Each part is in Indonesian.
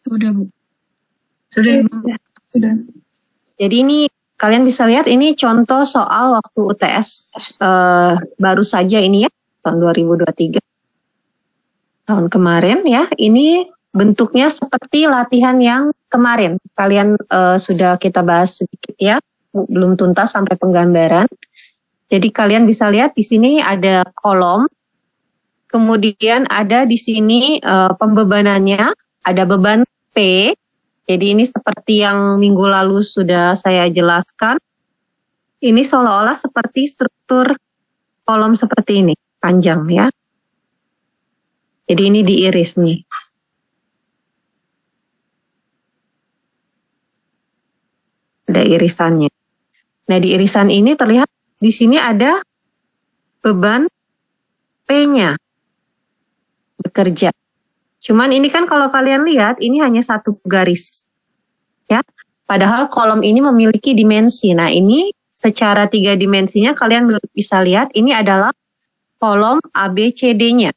Sudah, Bu. Sudah, Bu. Sudah. Jadi ini kalian bisa lihat ini contoh soal waktu UTS baru saja ini ya, tahun 2023. Tahun kemarin ya, ini bentuknya seperti latihan yang kemarin. Kalian sudah kita bahas sedikit ya, belum tuntas sampai penggambaran. Jadi kalian bisa lihat di sini ada kolom, kemudian ada di sini pembebanannya, ada beban P. Jadi ini seperti yang minggu lalu sudah saya jelaskan. Ini seolah-olah seperti struktur kolom seperti ini, panjang ya. Jadi ini diiris nih. Ada irisannya. Nah di irisan ini terlihat di sini ada beban P-nya bekerja. Cuman ini kan kalau kalian lihat ini hanya satu garis ya. Padahal kolom ini memiliki dimensi. Nah ini secara 3 dimensinya kalian bisa lihat ini adalah kolom ABCD-nya.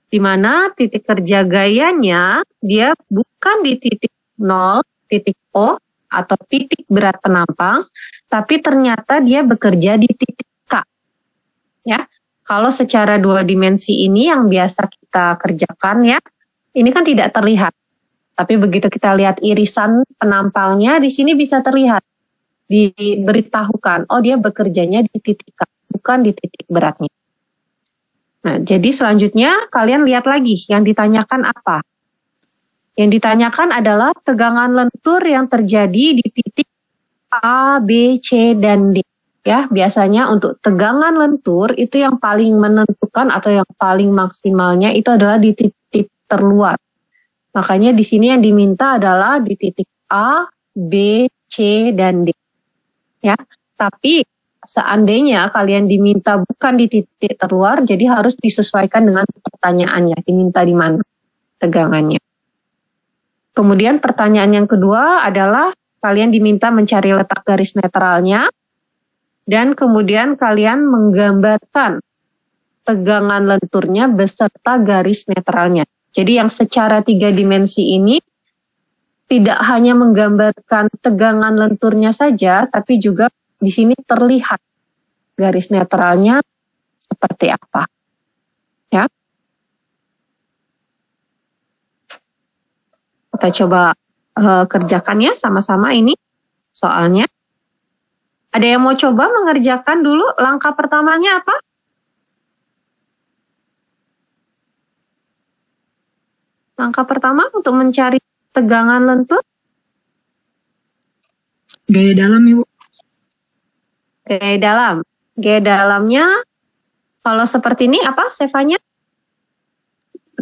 Di mana titik kerja gayanya dia bukan di titik 0, titik O atau titik berat penampang, tapi ternyata dia bekerja di titik K. Ya. Kalau secara 2 dimensi ini yang biasa kita kerjakan ya, ini kan tidak terlihat. Tapi begitu kita lihat irisan penampalnya, di sini bisa terlihat. Diberitahukan, oh dia bekerjanya di titik K, bukan di titik beratnya. Nah, jadi selanjutnya kalian lihat lagi yang ditanyakan apa. Yang ditanyakan adalah tegangan lentur yang terjadi di titik A, B, C, dan D. Ya, biasanya untuk tegangan lentur itu yang paling menentukan atau yang paling maksimalnya itu adalah di titik terluar. Makanya di sini yang diminta adalah di titik A, B, C, dan D. Ya, tapi seandainya kalian diminta bukan di titik terluar, jadi harus disesuaikan dengan pertanyaannya, diminta di mana tegangannya. Kemudian pertanyaan yang kedua adalah kalian diminta mencari letak garis netralnya, dan kemudian kalian menggambarkan tegangan lenturnya beserta garis netralnya. Jadi yang secara 3 dimensi ini tidak hanya menggambarkan tegangan lenturnya saja, tapi juga di sini terlihat garis netralnya seperti apa. Ya. Kita coba kerjakan ya sama-sama ini soalnya. Ada yang mau coba mengerjakan dulu langkah pertamanya apa? Langkah pertama untuk mencari tegangan lentur? Gaya dalam, Ibu. Gaya dalam. Gaya dalamnya kalau seperti ini apa Stefanya?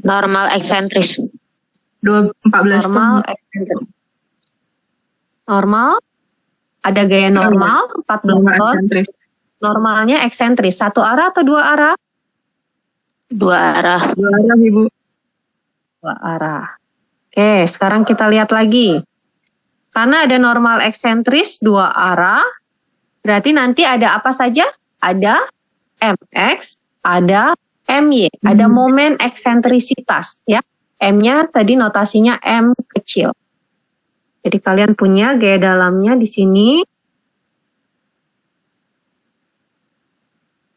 Normal eksentris. 14 normal eksentris. Normal. Ada gaya normal 14 ton. Normalnya eksentris. 1 arah atau 2 arah? 2 arah. 2 arah, Ibu. 2 arah. Oke, sekarang kita lihat lagi. Karena ada normal eksentris 2 arah, berarti nanti ada apa saja? Ada mx, ada my, ada momen eksentrisitas ya. M-nya tadi notasinya M kecil. Jadi kalian punya gaya dalamnya di sini.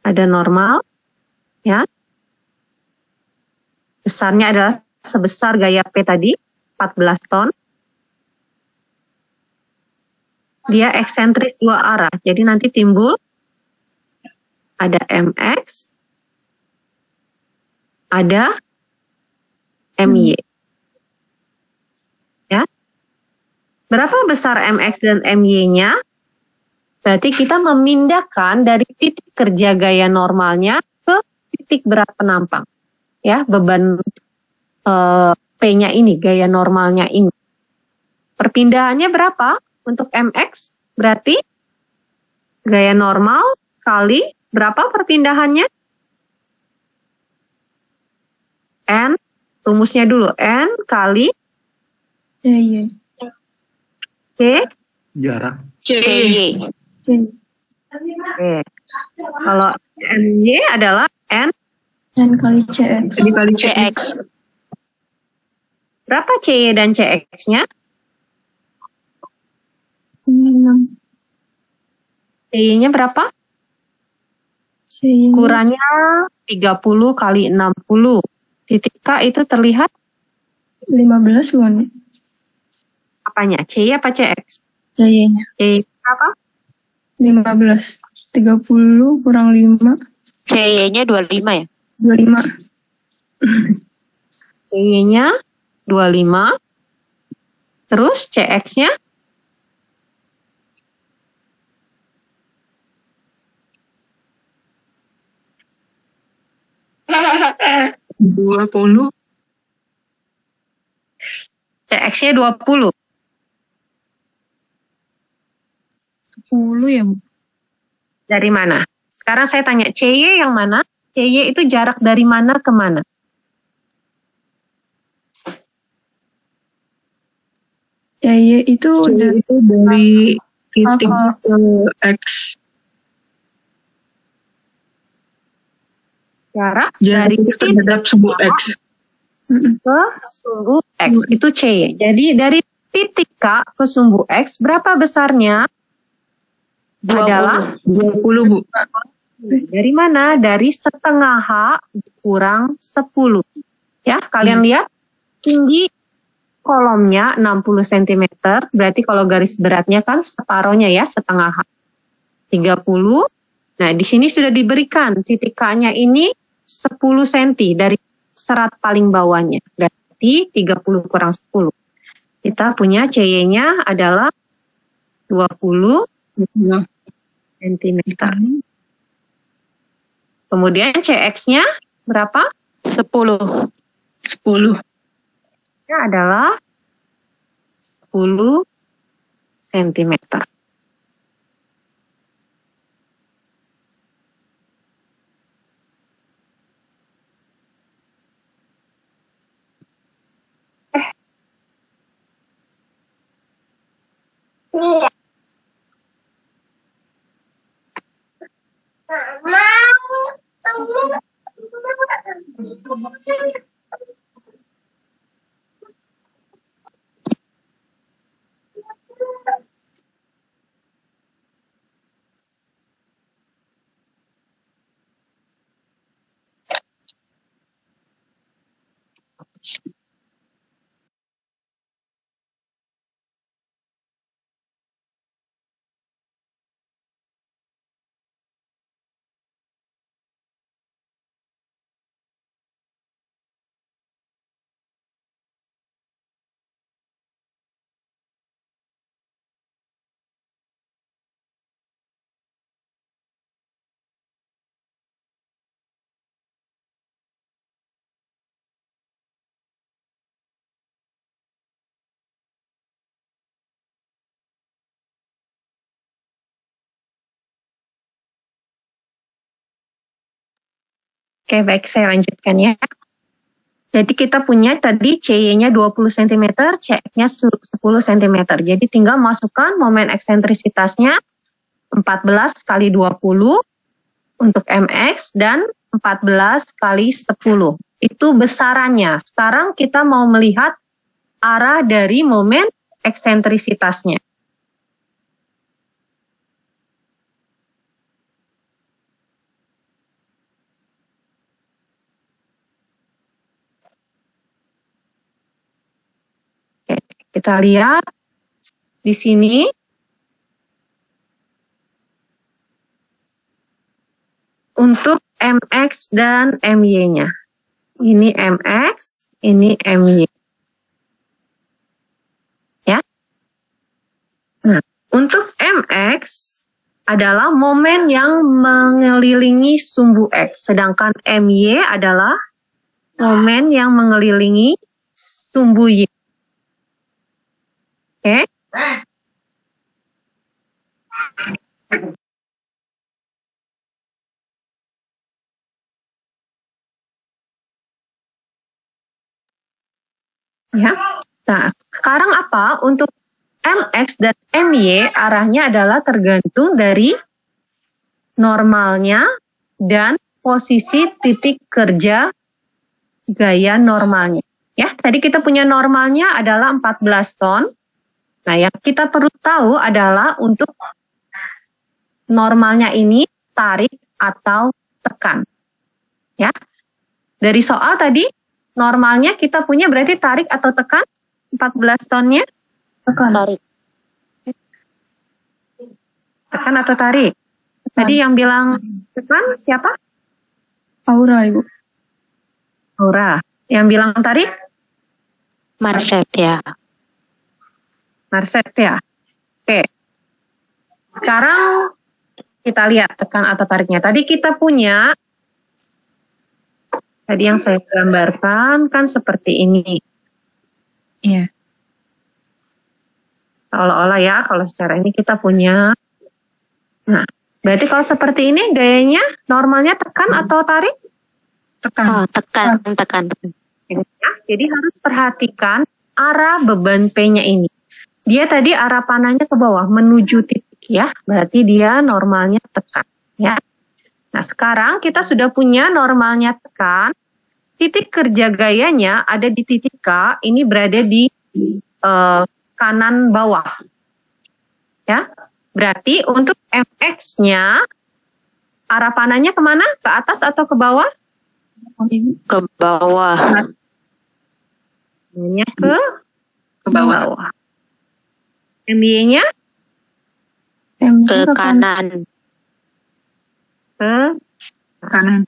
Ada normal ya. Besarnya adalah sebesar gaya P tadi, 14 ton. Dia eksentris 2 arah. Jadi nanti timbul ada mx, ada my. Ya. Berapa besar mx dan my-nya? Berarti kita memindahkan dari titik kerja gaya normalnya ke titik berat penampang. Ya, beban P-nya ini, gaya normalnya ini. Perpindahannya berapa untuk mx? Berarti gaya normal kali berapa perpindahannya? N, rumusnya dulu, N kali Iya. K Jarak. CY. Oke. Kalau MY adalah N N kali CX. CX. Berapa CY dan CX-nya? 6. CY-nya berapa? C-nya Ukurannya 30 kali 60. Titik K itu terlihat 15 bukan? apanya? CY apa CX? C-nya CY berapa? 15. 30 kurang 5. CY-nya 25 ya? 25. CY-nya 25. Terus CX-nya 20. CX-nya 20. 10 ya, Bu? Dari mana? Sekarang saya tanya, CY yang mana? CY itu jarak dari mana ke mana? C-nya itu itu dari titik ke X. Jarak Jadi dari titik terhadap sebuah X. ke sumbu X. Itu CY. Jadi dari titik K ke sumbu X, berapa besarnya? 20. Adalah 20, Bu. dari mana? Dari setengah H kurang 10. Ya, kalian lihat tinggi kolomnya 60 cm, berarti kalau garis beratnya kan separohnya ya, setengah H. 30. Nah, di sini sudah diberikan titik K-nya ini 10 cm dari serat paling bawahnya. Berarti 30 kurang 10. Kita punya CY-nya adalah 20 cm. Kemudian CX-nya berapa? 10. 10. Nya adalah 10 cm. Oke, baik, saya lanjutkan ya. Jadi kita punya tadi CY-nya 20 cm, CX-nya 10 cm. Jadi tinggal masukkan momen eksentrisitasnya 14 kali 20 untuk MX dan 14 kali 10. Itu besarannya. Sekarang kita mau melihat arah dari momen eksentrisitasnya. Oke, kita lihat di sini untuk MX dan MY-nya. Ini MX, ini MY. Ya. Nah, untuk MX adalah momen yang mengelilingi sumbu X, sedangkan MY adalah momen yang mengelilingi sumbu Y. Oke. Ya. Nah, sekarang apa? Untuk MX dan MY arahnya adalah tergantung dari normalnya dan posisi titik kerja gaya normalnya. Ya, tadi kita punya normalnya adalah 14 ton. Nah, yang kita perlu tahu adalah untuk normalnya ini tarik atau tekan. Ya. Dari soal tadi normalnya kita punya berarti tarik atau tekan 14 tonnya? Tekan. Tarik. Tekan atau tarik? Tadi yang bilang tekan siapa? Aura, Ibu. Aura. Yang bilang tarik? Marset ya. Marset ya. Oke. Sekarang kita lihat tekan atau tariknya. Tadi kita punya, tadi yang saya gambarkan kan seperti ini. Iya. Seolah-olah ya, kalau secara ini kita punya. Nah, berarti kalau seperti ini gayanya normalnya tekan atau tarik? Tekan. Oh, tekan. Ya, jadi harus perhatikan arah beban P-nya ini. Dia tadi arah panahnya ke bawah menuju titik ya, berarti dia normalnya tekan ya. Nah, sekarang kita sudah punya normalnya tekan. Titik kerja gayanya ada di titik K, ini berada di kanan bawah. Ya. Berarti untuk MX-nya arah panahnya kemana? Ke atas atau ke bawah? Ke bawah. Panahnya ke bawah. MY-nya Ke kanan. ke Kanan.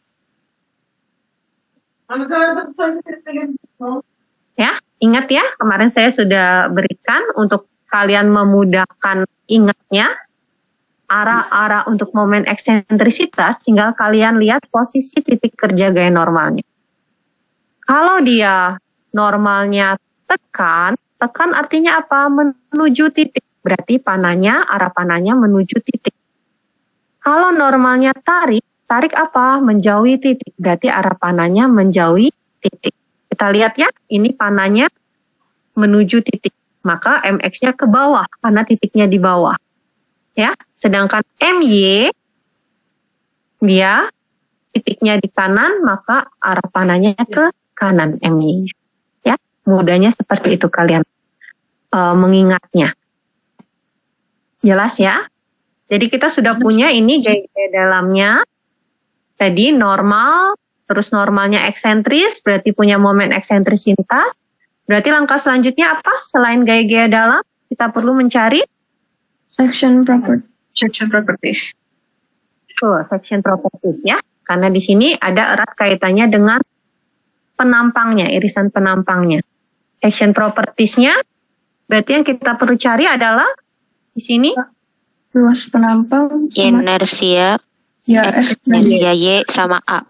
ya. Ingat ya, kemarin saya sudah berikan untuk kalian memudahkan ingatnya arah-arah untuk momen eksentrisitas, tinggal kalian lihat posisi titik kerja gaya normalnya. Kalau dia normalnya tekan artinya apa? Menuju titik. Berarti arah panahnya menuju titik. Kalau normalnya tarik apa? Menjauhi titik. Berarti arah panahnya menjauhi titik. Kita lihat ya, ini panahnya menuju titik. Maka MX-nya ke bawah, karena titiknya di bawah. Ya, sedangkan MY, dia titiknya di kanan, maka arah panahnya ke kanan MY. Ya, mudahnya seperti itu kalian mengingatnya. Jelas ya? Jadi kita sudah punya ini gaya dalamnya. Tadi normal, terus normalnya eksentris, berarti punya momen eksentrisitas. Berarti langkah selanjutnya apa? Selain gaya-gaya dalam, kita perlu mencari Section properties. section properties ya. Karena di sini ada erat kaitannya dengan penampangnya, irisan penampangnya. Section propertiesnya, berarti yang kita perlu cari adalah di sini luas penampang sama Inersia. ya, X, inersia Y sama A.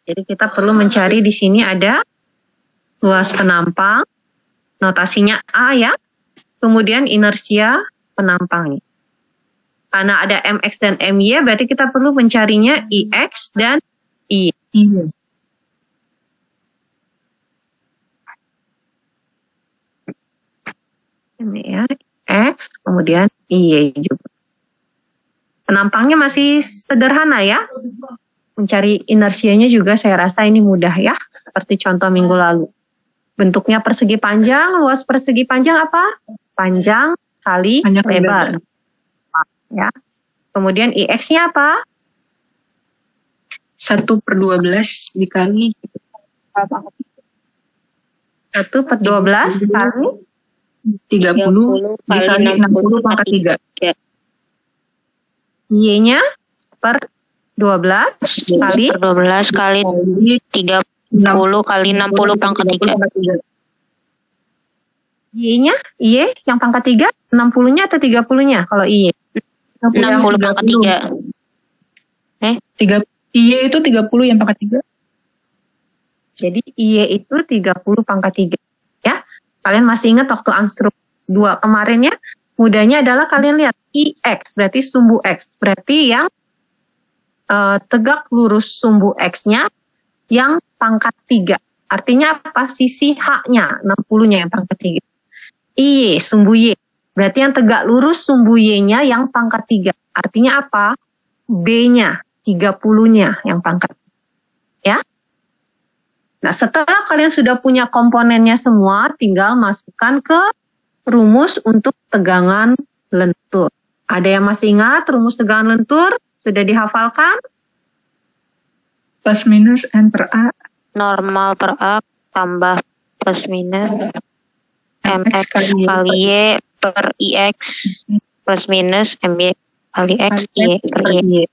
Jadi kita perlu mencari di sini ada luas penampang, notasinya A ya, kemudian inersia penampangnya. Karena ada MX dan MY, berarti kita perlu mencarinya IX dan Y. Ini ya, X, kemudian Y juga. Penampangnya masih sederhana ya. Mencari inersianya juga saya rasa ini mudah ya, seperti contoh minggu lalu. Bentuknya persegi panjang, luas persegi panjang apa? Panjang kali lebar. Ya. Kemudian IX-nya apa? 1/12 dikali 1/12 kali 30 dikali 60 pangkat 3. Y-nya per 12 kali 12 kali 30 kali 60 pangkat 3. Y-nya, Y yang pangkat 3, 60-nya atau 30-nya kalau Y? 60 pangkat 3. Y itu 30 yang pangkat 3. Jadi Y itu 30 pangkat 3. Ya, kalian masih ingat waktu Anstruk 2 kemarin ya? Mudahnya adalah kalian lihat IX, berarti sumbu X. Berarti yang tegak lurus sumbu X-nya yang pangkat 3. Artinya apa? Sisi H-nya, 60-nya yang pangkat 3. Y, sumbu Y. Berarti yang tegak lurus sumbu Y-nya yang pangkat 3. Artinya apa? B-nya, 30-nya yang pangkat. Ya. Nah, setelah kalian sudah punya komponennya semua, tinggal masukkan ke rumus untuk tegangan lentur. Ada yang masih ingat rumus tegangan lentur? Sudah dihafalkan? Plus minus N per A. Normal per A tambah plus minus MX MX kali Y per IX plus minus MY kali X Y per Y.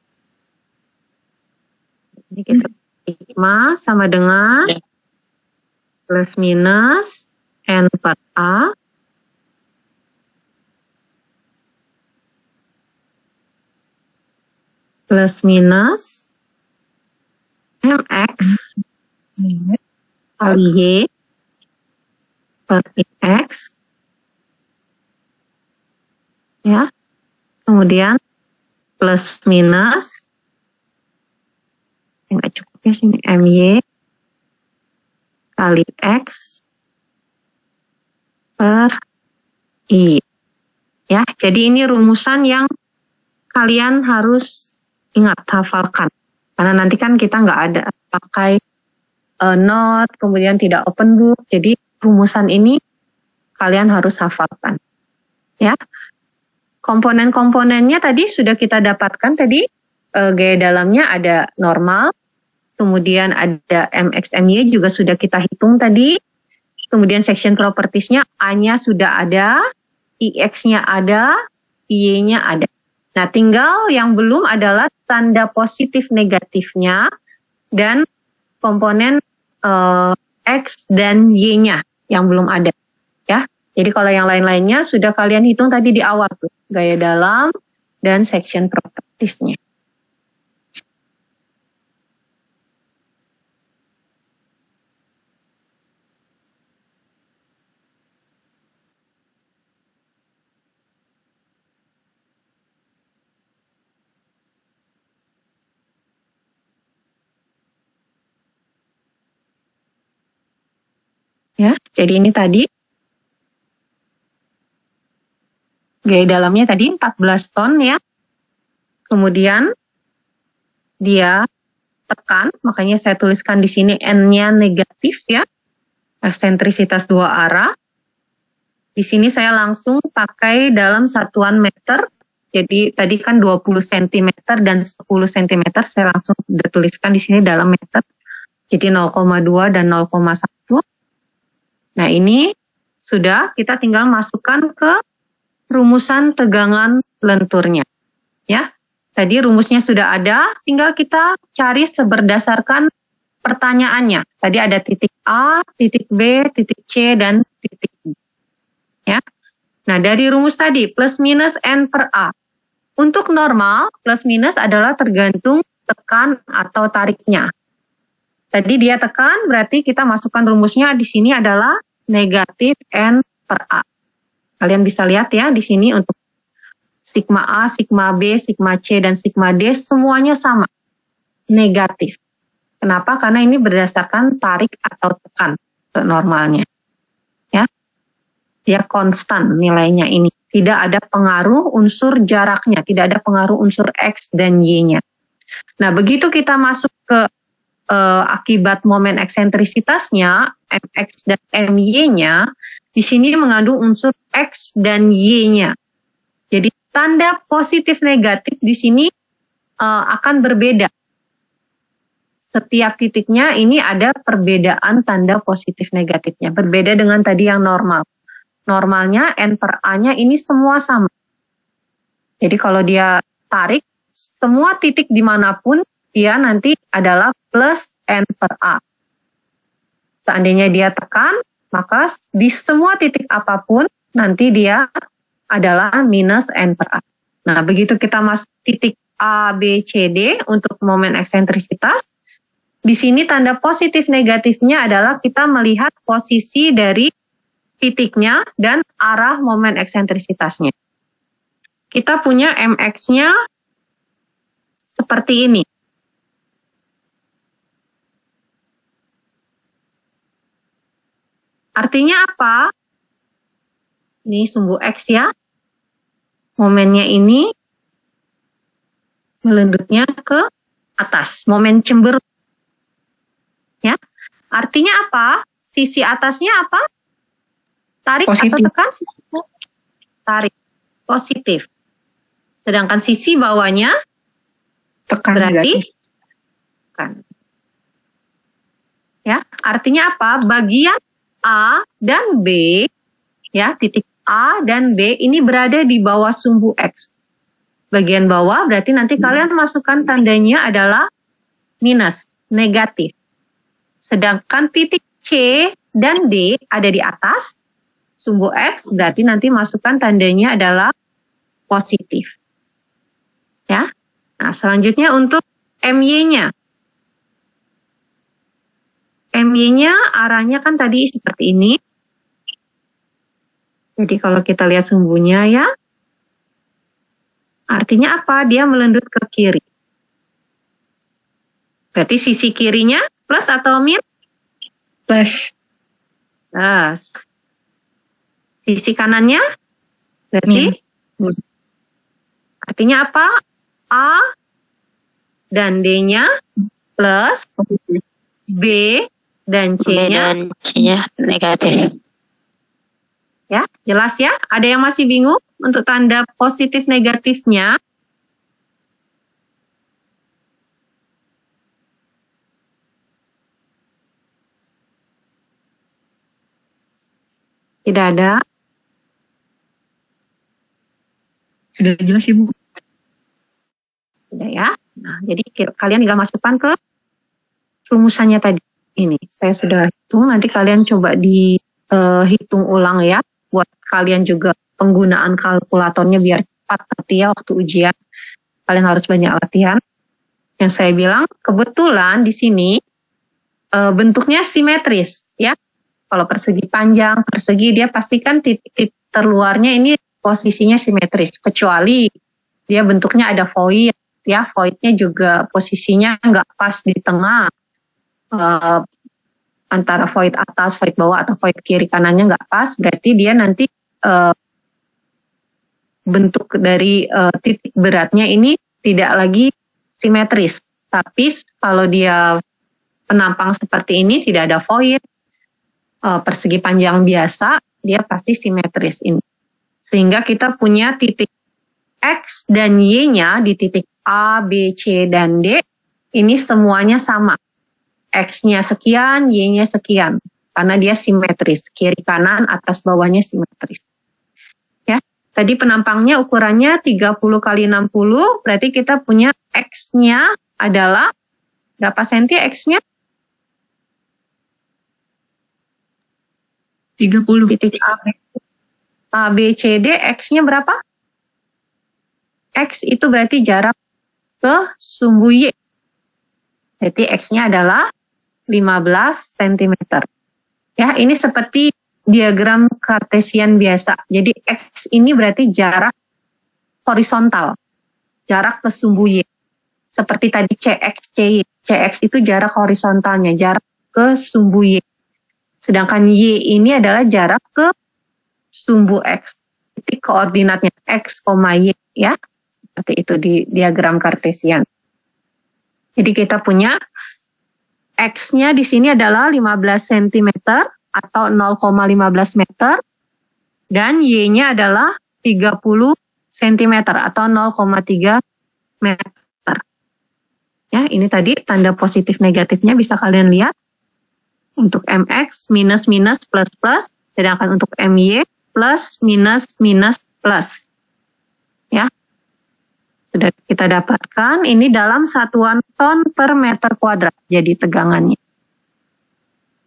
Ini kita sigma sama dengan plus minus N per A plus minus MX kali Y per X, ya, kemudian plus minus, nggak cukup ya sini, MY kali X per I. Ya, jadi ini rumusan yang kalian harus ingat, hafalkan. Karena nanti kan kita nggak ada pakai note, kemudian tidak open book, jadi rumusan ini kalian harus hafalkan. Ya, komponen-komponennya tadi sudah kita dapatkan tadi, gaya dalamnya ada normal, kemudian ada MX, MY juga sudah kita hitung tadi, kemudian section properties-nya A-nya sudah ada, IX-nya ada, Y-nya ada. Nah, tinggal yang belum adalah tanda positif negatifnya dan komponen X dan Y-nya yang belum ada. Ya, jadi kalau yang lain-lainnya sudah kalian hitung tadi di awal tuh, gaya dalam dan section properties-nya. Ya, jadi ini tadi gaya dalamnya tadi 14 ton ya. Kemudian dia tekan, makanya saya tuliskan di sini N-nya negatif ya. Eksentrisitas 2 arah. Di sini saya langsung pakai dalam satuan meter. Jadi tadi kan 20 cm dan 10 cm, saya langsung tuliskan di sini dalam meter. Jadi 0,2 dan 0,1. Nah, ini sudah, kita tinggal masukkan ke rumusan tegangan lenturnya. Ya, tadi rumusnya sudah ada, tinggal kita cari berdasarkan pertanyaannya. Tadi ada titik A, titik B, titik C, dan titik D. Ya. Nah, dari rumus tadi, plus minus N per A. Untuk normal, plus minus adalah tergantung tekan atau tariknya. Tadi dia tekan, berarti kita masukkan rumusnya di sini adalah negatif N per A. Kalian bisa lihat ya di sini untuk sigma A, sigma B, sigma C, dan sigma D semuanya sama. Negatif. Kenapa? Karena ini berdasarkan tarik atau tekan normalnya. Ya. Dia konstan nilainya ini. Tidak ada pengaruh unsur jaraknya, tidak ada pengaruh unsur X dan Y-nya. Nah, begitu kita masuk ke akibat momen eksentrisitasnya, MX dan MY-nya, di sini mengandung unsur X dan Y-nya. Jadi tanda positif negatif di sini akan berbeda. Setiap titiknya ini ada perbedaan tanda positif negatifnya. Berbeda dengan tadi yang normal. Normalnya N per A-nya ini semua sama. Jadi kalau dia tarik, semua titik dimanapun, dia nanti adalah plus N per A. Seandainya dia tekan, maka di semua titik apapun, nanti dia adalah minus N per A. Nah, begitu kita masuk titik A, B, C, D untuk momen eksentrisitas, di sini tanda positif negatifnya adalah kita melihat posisi dari titiknya dan arah momen eksentrisitasnya. Kita punya MX-nya seperti ini. Artinya apa? Ini sumbu X ya. Momennya ini melendutnya ke atas. Momen cemberut. Ya. Artinya apa? Sisi atasnya apa? Tarik Positif. atau tekan? Tarik. Positif. Sedangkan sisi bawahnya Tekan berarti negatif. tekan. Ya, artinya apa? Bagian A dan B, ya, titik A dan B ini berada di bawah sumbu X. Bagian bawah berarti nanti kalian masukkan tandanya adalah minus, negatif. Sedangkan titik C dan D ada di atas sumbu X, berarti nanti masukkan tandanya adalah positif. Ya. Nah, selanjutnya untuk MY-nya. MY-nya arahnya kan tadi seperti ini. Jadi kalau kita lihat sumbunya ya, artinya apa? Dia melendut ke kiri. Berarti sisi kirinya plus atau min? Plus. Plus. Sisi kanannya? Berarti? Artinya apa? A dan D-nya plus B dan B C-nya. dan C-nya negatif. Ya, jelas ya? Ada yang masih bingung untuk tanda positif negatifnya? Tidak ada. Sudah jelas Ibu. Tidak ya. Nah, jadi kalian tinggal masukkan ke rumusannya tadi. Ini saya sudah hitung. Nanti kalian coba dihitung ulang ya. Buat kalian juga penggunaan kalkulatornya biar cepat nanti ya waktu ujian. Kalian harus banyak latihan. Yang saya bilang kebetulan di sini bentuknya simetris ya. Kalau persegi panjang, persegi dia pastikan titik terluarnya ini posisinya simetris. Kecuali dia bentuknya ada void ya. Voidnya juga posisinya nggak pas di tengah. Antara void atas, void bawah, atau void kiri kanannya nggak pas. Berarti dia nanti bentuk dari titik beratnya ini tidak lagi simetris. Tapi kalau dia penampang seperti ini tidak ada void, persegi panjang biasa, dia pasti simetris ini. Sehingga kita punya titik X dan Y-nya di titik A, B, C, dan D, ini semuanya sama. X-nya sekian, Y-nya sekian. Karena dia simetris, kiri kanan, atas bawahnya simetris. Ya, tadi penampangnya ukurannya 30 kali 60, berarti kita punya X-nya adalah berapa senti X-nya? 30. Titik A, B, C, D, X-nya berapa? X itu berarti jarak ke sumbu Y. Berarti X-nya adalah 15 cm. Ya, ini seperti diagram kartesian biasa. Jadi X ini berarti jarak horizontal. Jarak ke sumbu Y. Seperti tadi CX, CY. CX itu jarak horizontalnya, jarak ke sumbu Y. Sedangkan Y ini adalah jarak ke sumbu X. Titik koordinatnya X, Y ya. Seperti itu di diagram kartesian. Jadi kita punya X-nya di sini adalah 15 cm atau 0,15 meter. Dan Y-nya adalah 30 cm atau 0,3 meter. Ya, ini tadi tanda positif negatifnya bisa kalian lihat. Untuk MX minus minus plus plus, sedangkan untuk MY plus minus minus plus. Ya. Sudah kita dapatkan ini dalam satuan ton per meter kuadrat. Jadi tegangannya.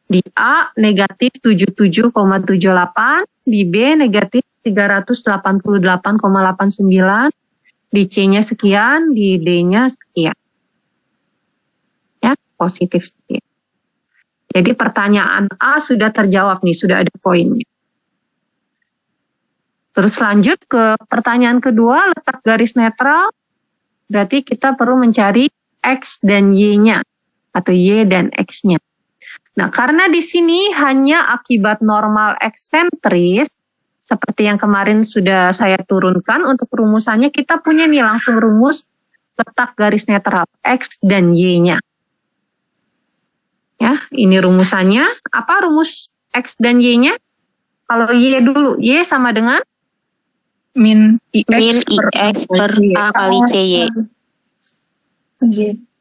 Di A negatif 77,78, di B negatif 388,89, di C-nya sekian, di D-nya sekian. Ya, positif sekian. Jadi pertanyaan A sudah terjawab nih, sudah ada poinnya. Terus lanjut ke pertanyaan kedua, letak garis netral. Berarti kita perlu mencari X dan Y-nya, atau Y dan X-nya. Nah, karena di sini hanya akibat normal eksentris, seperti yang kemarin sudah saya turunkan, untuk rumusannya kita punya nih langsung rumus letak garis netral X dan Y-nya. Ya, ini rumusannya. Apa rumus X dan Y-nya? Kalau Y dulu, Y sama dengan Min Min IX IX per A kali CY.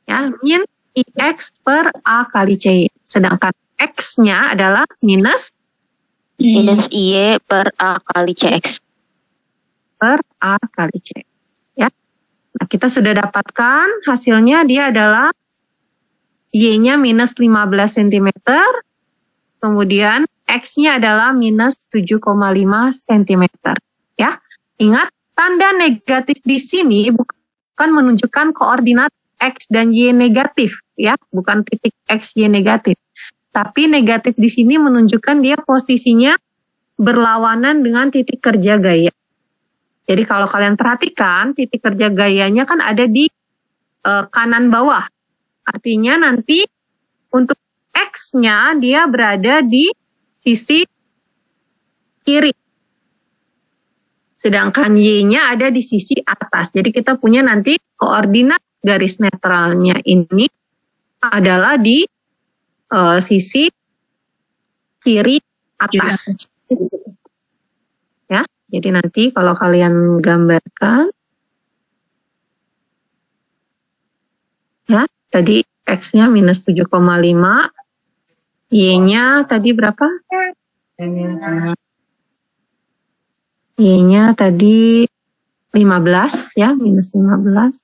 ya, min IX per A kali CY. Sedangkan X-nya adalah minus Minus IY per A kali CX. per A kali C. Ya. Nah, kita sudah dapatkan hasilnya dia adalah Y-nya minus 15 cm, kemudian X-nya adalah minus 7,5 cm. Ya. Ingat, tanda negatif di sini bukan menunjukkan koordinat X dan Y negatif, ya, bukan titik X, Y negatif. Tapi negatif di sini menunjukkan dia posisinya berlawanan dengan titik kerja gaya. Jadi kalau kalian perhatikan, titik kerja gayanya kan ada di kanan bawah. Artinya nanti untuk X-nya dia berada di sisi kiri. Sedangkan Y-nya ada di sisi atas. Jadi kita punya nanti koordinat garis netralnya ini adalah di sisi kiri atas. Ya, jadi nanti kalau kalian gambarkan, ya, tadi X-nya minus 7,5, Y-nya tadi berapa? Y-nya tadi 15, ya, minus 15.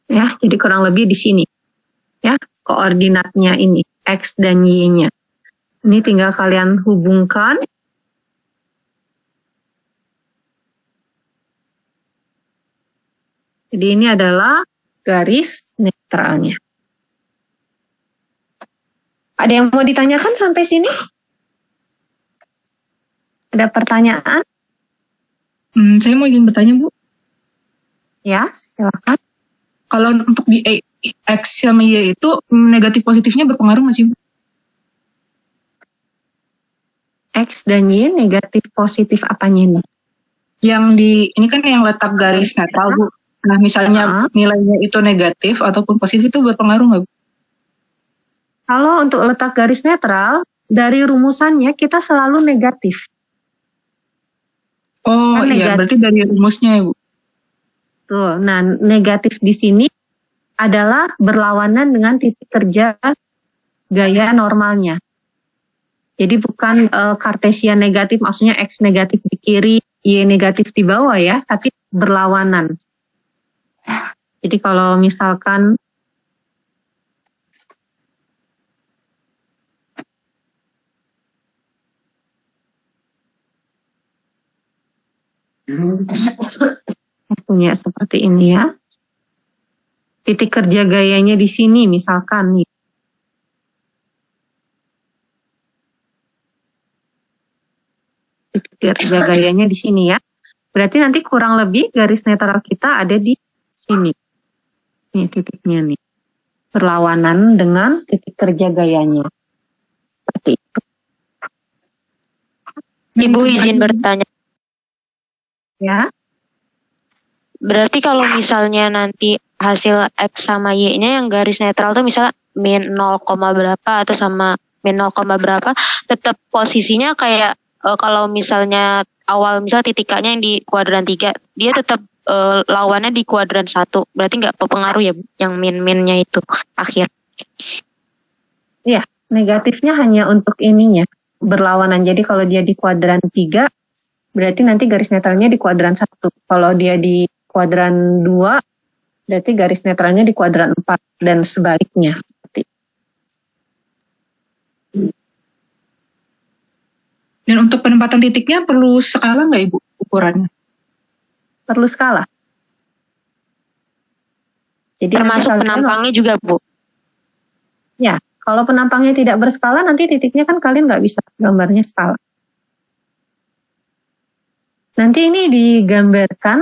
Ya, jadi kurang lebih di sini. Ya, koordinatnya ini, X dan Y-nya. Ini tinggal kalian hubungkan. Jadi ini adalah garis netralnya. Ada yang mau ditanyakan sampai sini? Ada pertanyaan? Saya mau izin bertanya, Bu. Ya, silakan. Kalau untuk di X sama Y itu negatif positifnya berpengaruh nggak sih, Bu? X dan Y negatif positif apanya nih? Yang ini kan yang letak garis netral, Bu. Nah, misalnya nilainya itu negatif ataupun positif itu berpengaruh nggak, Bu? Kalau untuk letak garis netral, dari rumusannya kita selalu negatif. Oh Kan iya, negatif. berarti dari rumusnya ya, Bu. Tuh, nah negatif di sini adalah berlawanan dengan titik kerja gaya normalnya. Jadi bukan kartesian negatif, maksudnya X negatif di kiri, Y negatif di bawah ya, tapi berlawanan. Jadi kalau misalkan punya seperti ini ya. Titik kerja gayanya di sini misalkan nih. Titik kerja gayanya di sini ya. Berarti nanti kurang lebih garis netral kita ada di sini. Ini titiknya nih. Berlawanan dengan titik kerja gayanya. Seperti itu. Ibu izin bertanya. Ya. Berarti kalau misalnya nanti hasil X sama Y-nya yang garis netral tuh misalnya min 0, berapa atau sama min 0, berapa, tetap posisinya kayak kalau misalnya awal misalnya titik K-nya yang di kuadran 3, dia tetap lawannya di kuadran 1. Berarti nggak berpengaruh ya yang min-minnya itu akhir. Iya, negatifnya hanya untuk ininya, berlawanan. Jadi kalau dia di kuadran 3, berarti nanti garis netralnya di kuadran 1. Kalau dia di kuadran 2, berarti garis netralnya di kuadran 4 dan sebaliknya. Dan untuk penempatan titiknya perlu skala nggak, Ibu, ukurannya? Perlu skala. Jadi termasuk penampangnya juga, Bu? Ya, kalau penampangnya tidak berskala, nanti titiknya kan kalian nggak bisa gambarnya skala. Nanti ini digambarkan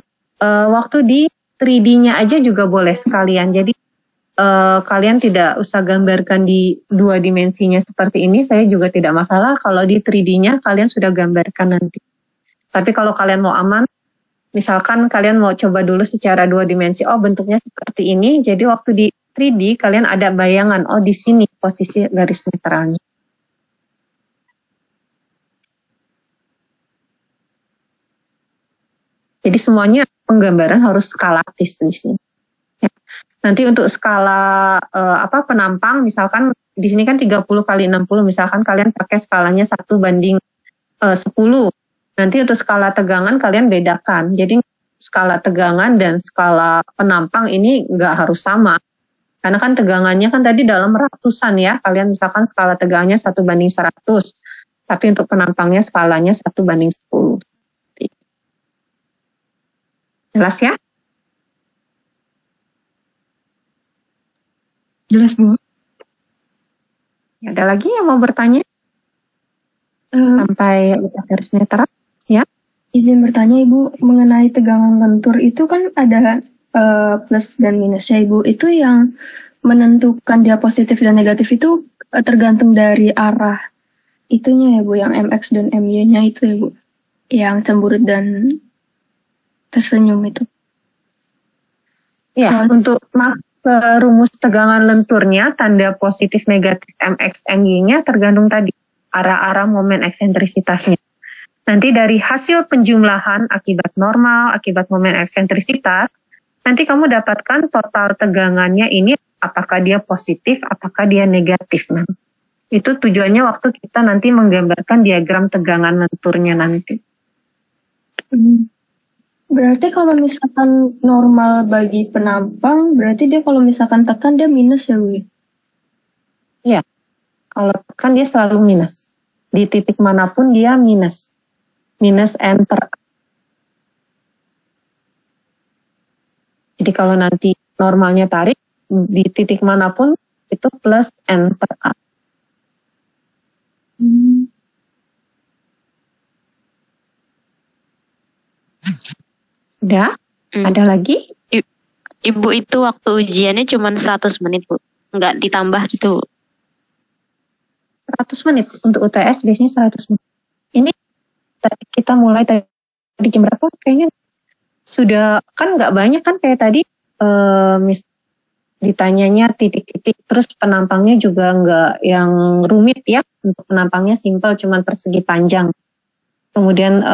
waktu di 3D-nya aja juga boleh sekalian. Jadi kalian tidak usah gambarkan di 2 dimensinya seperti ini, saya juga tidak masalah kalau di 3D-nya kalian sudah gambarkan nanti. Tapi kalau kalian mau aman, misalkan kalian mau coba dulu secara 2 dimensi, oh bentuknya seperti ini, jadi waktu di 3D kalian ada bayangan, oh di sini posisi garis netralnya. Jadi semuanya penggambaran harus skalatis di sini. Ya. Nanti untuk skala penampang, misalkan di sini kan 30 kali 60, misalkan kalian pakai skalanya 1:10. Nanti untuk skala tegangan kalian bedakan. Jadi skala tegangan dan skala penampang ini nggak harus sama. Karena kan tegangannya kan tadi dalam ratusan ya. Kalian misalkan skala tegangannya 1:100. Tapi untuk penampangnya skalanya 1:10. Jelas ya? Jelas, Bu. Ada lagi yang mau bertanya? Sampai garis netral? Ya. Izin bertanya, Ibu, mengenai tegangan lentur itu kan ada plus dan minusnya, Ibu. Itu yang menentukan dia positif dan negatif itu tergantung dari arah itunya ya, Bu, yang MX dan MY-nya itu ya, Bu. Yang cemberut dan tersenyum itu. Ya, untuk rumus tegangan lenturnya, tanda positif negatif MX, MY-nya tergantung tadi arah-arah momen eksentrisitasnya. Nanti dari hasil penjumlahan akibat normal, akibat momen eksentrisitas, nanti kamu dapatkan total tegangannya ini apakah dia positif, apakah dia negatif. Nah, itu tujuannya waktu kita nanti menggambarkan diagram tegangan lenturnya nanti. Berarti kalau misalkan normal bagi penampang, berarti dia kalau misalkan tekan dia minus ya, Bu? Iya, kalau tekan dia selalu minus. Di titik manapun dia minus. Minus enter. Jadi kalau nanti normalnya tarik, di titik manapun itu plus enter A. Sudah? Ada lagi? Ibu itu waktu ujiannya cuma 100 menit, Bu. Nggak ditambah gitu. 100 menit. Untuk UTS biasanya 100 menit. Ini kita mulai tadi jam berapa? Kayaknya sudah, kan nggak banyak kan kayak tadi. Ditanyanya titik-titik. Terus penampangnya juga nggak yang rumit ya. Untuk penampangnya simpel, cuman persegi panjang. Kemudian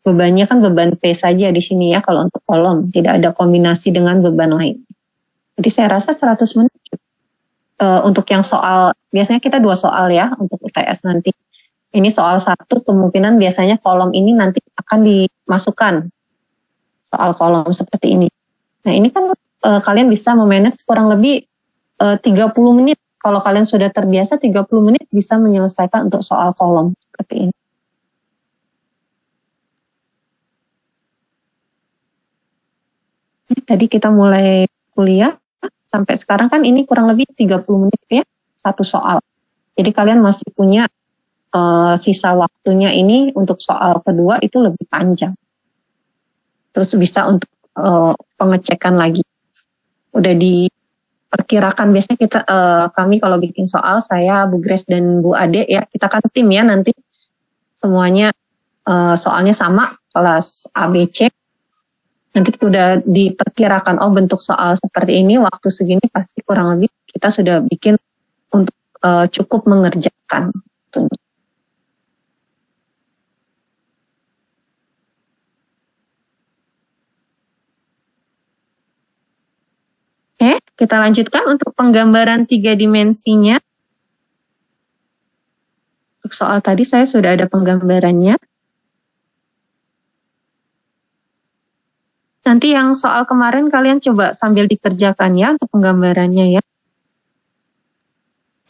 bebannya kan beban P saja di sini ya kalau untuk kolom, tidak ada kombinasi dengan beban lain. Jadi saya rasa 100 menit. Untuk yang soal, biasanya kita 2 soal ya untuk UTS nanti. Ini soal 1, kemungkinan biasanya kolom ini nanti akan dimasukkan. Soal kolom seperti ini. Nah ini kan kalian bisa memanage kurang lebih 30 menit. Kalau kalian sudah terbiasa 30 menit bisa menyelesaikan untuk soal kolom seperti ini. Tadi kita mulai kuliah, sampai sekarang kan ini kurang lebih 30 menit ya, 1 soal. Jadi kalian masih punya sisa waktunya ini untuk soal kedua itu lebih panjang. Terus bisa untuk pengecekan lagi. Udah diperkirakan, biasanya kita kami kalau bikin soal, saya, Bu Grace dan Bu Ade ya, kita kan tim ya nanti. Semuanya soalnya sama, kelas ABC. Nanti sudah diperkirakan, oh bentuk soal seperti ini, waktu segini pasti kurang lebih kita sudah bikin untuk cukup mengerjakan. Oke, kita lanjutkan untuk penggambaran 3 dimensinya. Untuk soal tadi saya sudah ada penggambarannya. Nanti yang soal kemarin kalian coba sambil dikerjakan ya untuk penggambarannya ya.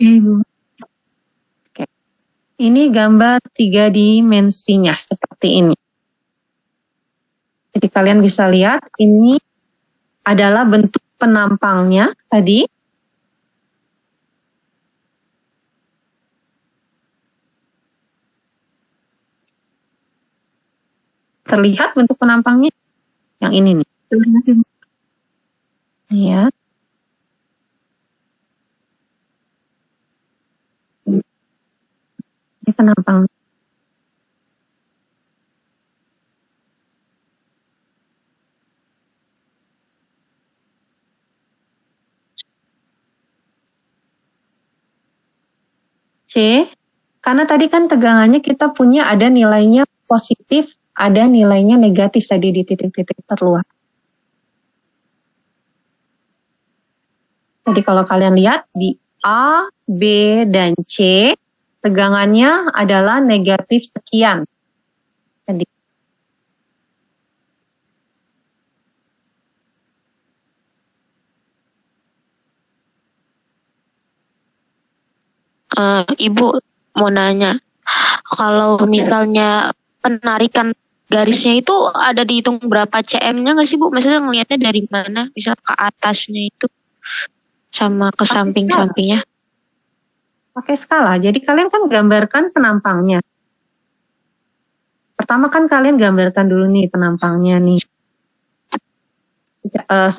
Ibu. Oke. Ini gambar 3 dimensinya seperti ini. Jadi kalian bisa lihat ini adalah bentuk penampangnya tadi. Terlihat bentuk penampangnya? Yang ini nih. Ya. penampang. C, karena tadi kan tegangannya kita punya ada nilainya positif, ada nilainya negatif tadi di titik-titik terluar. Jadi kalau kalian lihat di A, B, dan C, tegangannya adalah negatif sekian. Jadi, Ibu mau nanya, kalau misalnya penarikan garisnya itu ada dihitung berapa cm-nya nggak sih Bu? Maksudnya ngelihatnya dari mana? Misal ke atasnya itu sama ke samping-sampingnya. pakai skala. Jadi kalian kan gambarkan penampangnya. Pertama kan kalian gambarkan dulu nih penampangnya nih.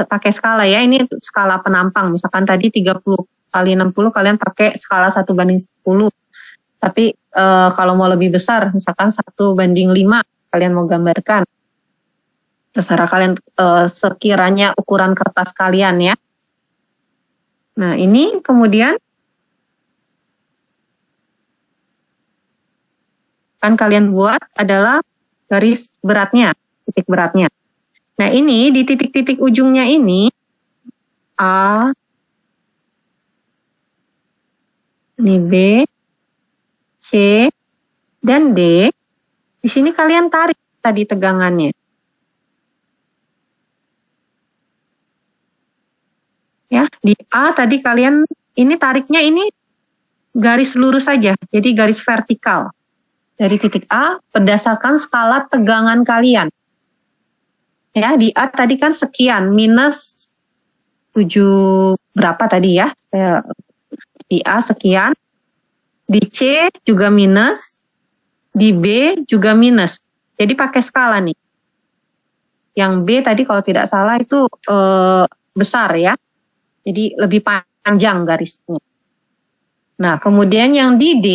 Pakai skala ya, ini skala penampang. Misalkan tadi 30 kali 60 kalian pakai skala 1:10. Tapi kalau mau lebih besar, misalkan 1:5 kalian mau gambarkan. Terserah kalian sekiranya ukuran kertas kalian ya. Nah ini kemudian kan kalian buat adalah garis beratnya, titik beratnya. Nah ini di titik-titik ujungnya ini A, ini B, C, dan D. Di sini kalian tarik tadi tegangannya. Ya, di A tadi kalian ini tariknya ini garis lurus saja, jadi garis vertikal. Dari titik A berdasarkan skala tegangan kalian. Ya, di A tadi kan sekian, minus 7 berapa tadi ya? Di A sekian, di C juga minus, di B juga minus. Jadi pakai skala nih. Yang B tadi kalau tidak salah itu besar ya. Jadi lebih panjang garisnya. Nah, kemudian yang di D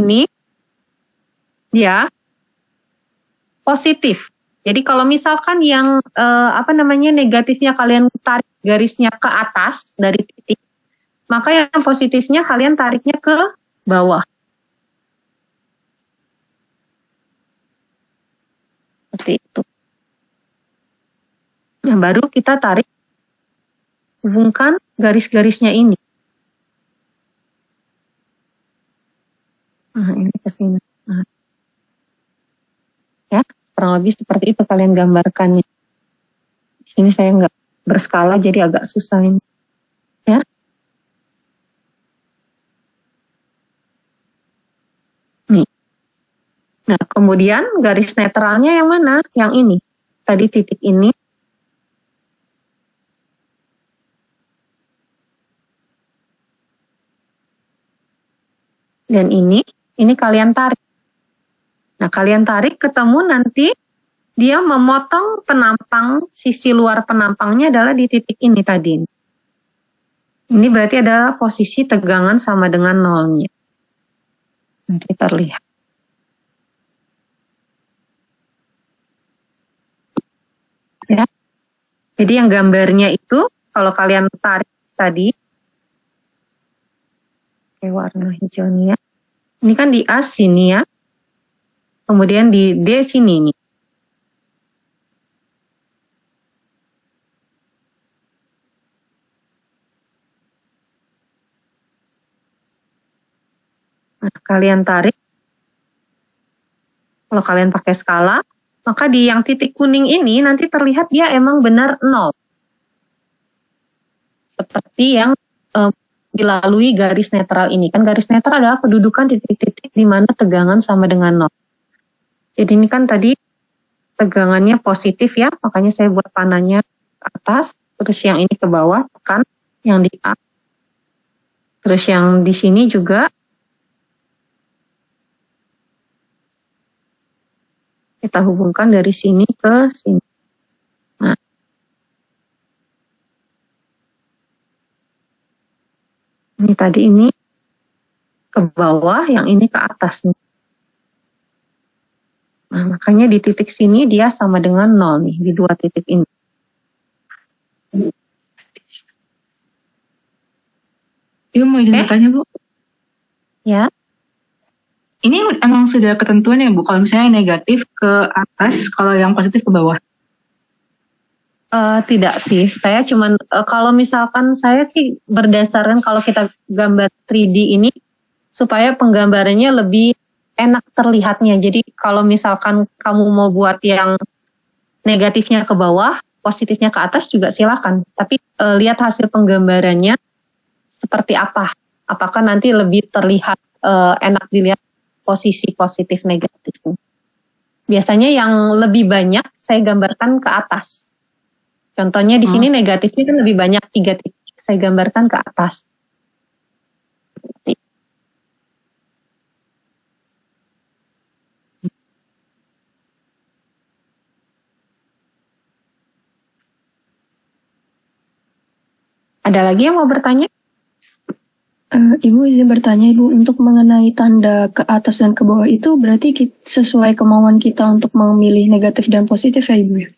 ini dia positif. Jadi kalau misalkan yang negatifnya kalian tarik garisnya ke atas dari titik, maka yang positifnya kalian tariknya ke bawah. Seperti itu. Yang baru kita tarik, hubungkan garis-garisnya ini. Nah, ini ke sini. Nah. Ya, kurang lebih seperti itu kalian gambarkannya. Di sini saya nggak berskala, jadi agak susah ini. Ya. Nih. Nah, kemudian garis netralnya yang mana? Yang ini. Tadi titik ini. Dan ini kalian tarik. Nah, kalian tarik ketemu nanti dia memotong penampang, sisi luar penampangnya adalah di titik ini tadi. Ini berarti adalah posisi tegangan sama dengan nolnya. Nanti terlihat. Ya. Jadi yang gambarnya itu, kalau kalian tarik tadi, warna hijaunya, ini kan di A sini ya. Kemudian di D sini nih. Nah, kalian tarik. Kalau kalian pakai skala, maka di yang titik kuning ini nanti terlihat dia emang benar 0. Seperti yang dilalui garis netral ini. Kan garis netral adalah kedudukan titik-titik di mana tegangan sama dengan 0. Jadi ini kan tadi tegangannya positif ya, makanya saya buat panahnya ke atas, terus yang ini ke bawah, tekan yang di A. Terus yang di sini juga kita hubungkan dari sini ke sini. Nah. Ini tadi ini ke bawah, yang ini ke atas nih. Nah, makanya di titik sini dia sama dengan 0 nih, di dua titik ini. Ibu mau izin bertanya, Bu. Ya. Ini emang sudah ketentuan ya, Bu, kalau misalnya negatif ke atas, kalau yang positif ke bawah? Tidak sih, saya cuman kalau misalkan saya sih berdasarkan kalau kita gambar 3D ini supaya penggambarannya lebih enak terlihatnya. Jadi kalau misalkan kamu mau buat yang negatifnya ke bawah, positifnya ke atas juga silakan. Tapi lihat hasil penggambarannya seperti apa. Apakah nanti lebih terlihat enak dilihat posisi positif negatifnya. Biasanya yang lebih banyak saya gambarkan ke atas. Contohnya di sini negatifnya kan lebih banyak 3 titik. Saya gambarkan ke atas. Ada lagi yang mau bertanya? Ibu izin bertanya, Ibu, untuk mengenai tanda ke atas dan ke bawah itu berarti sesuai kemauan kita untuk memilih negatif dan positif ya, Ibu?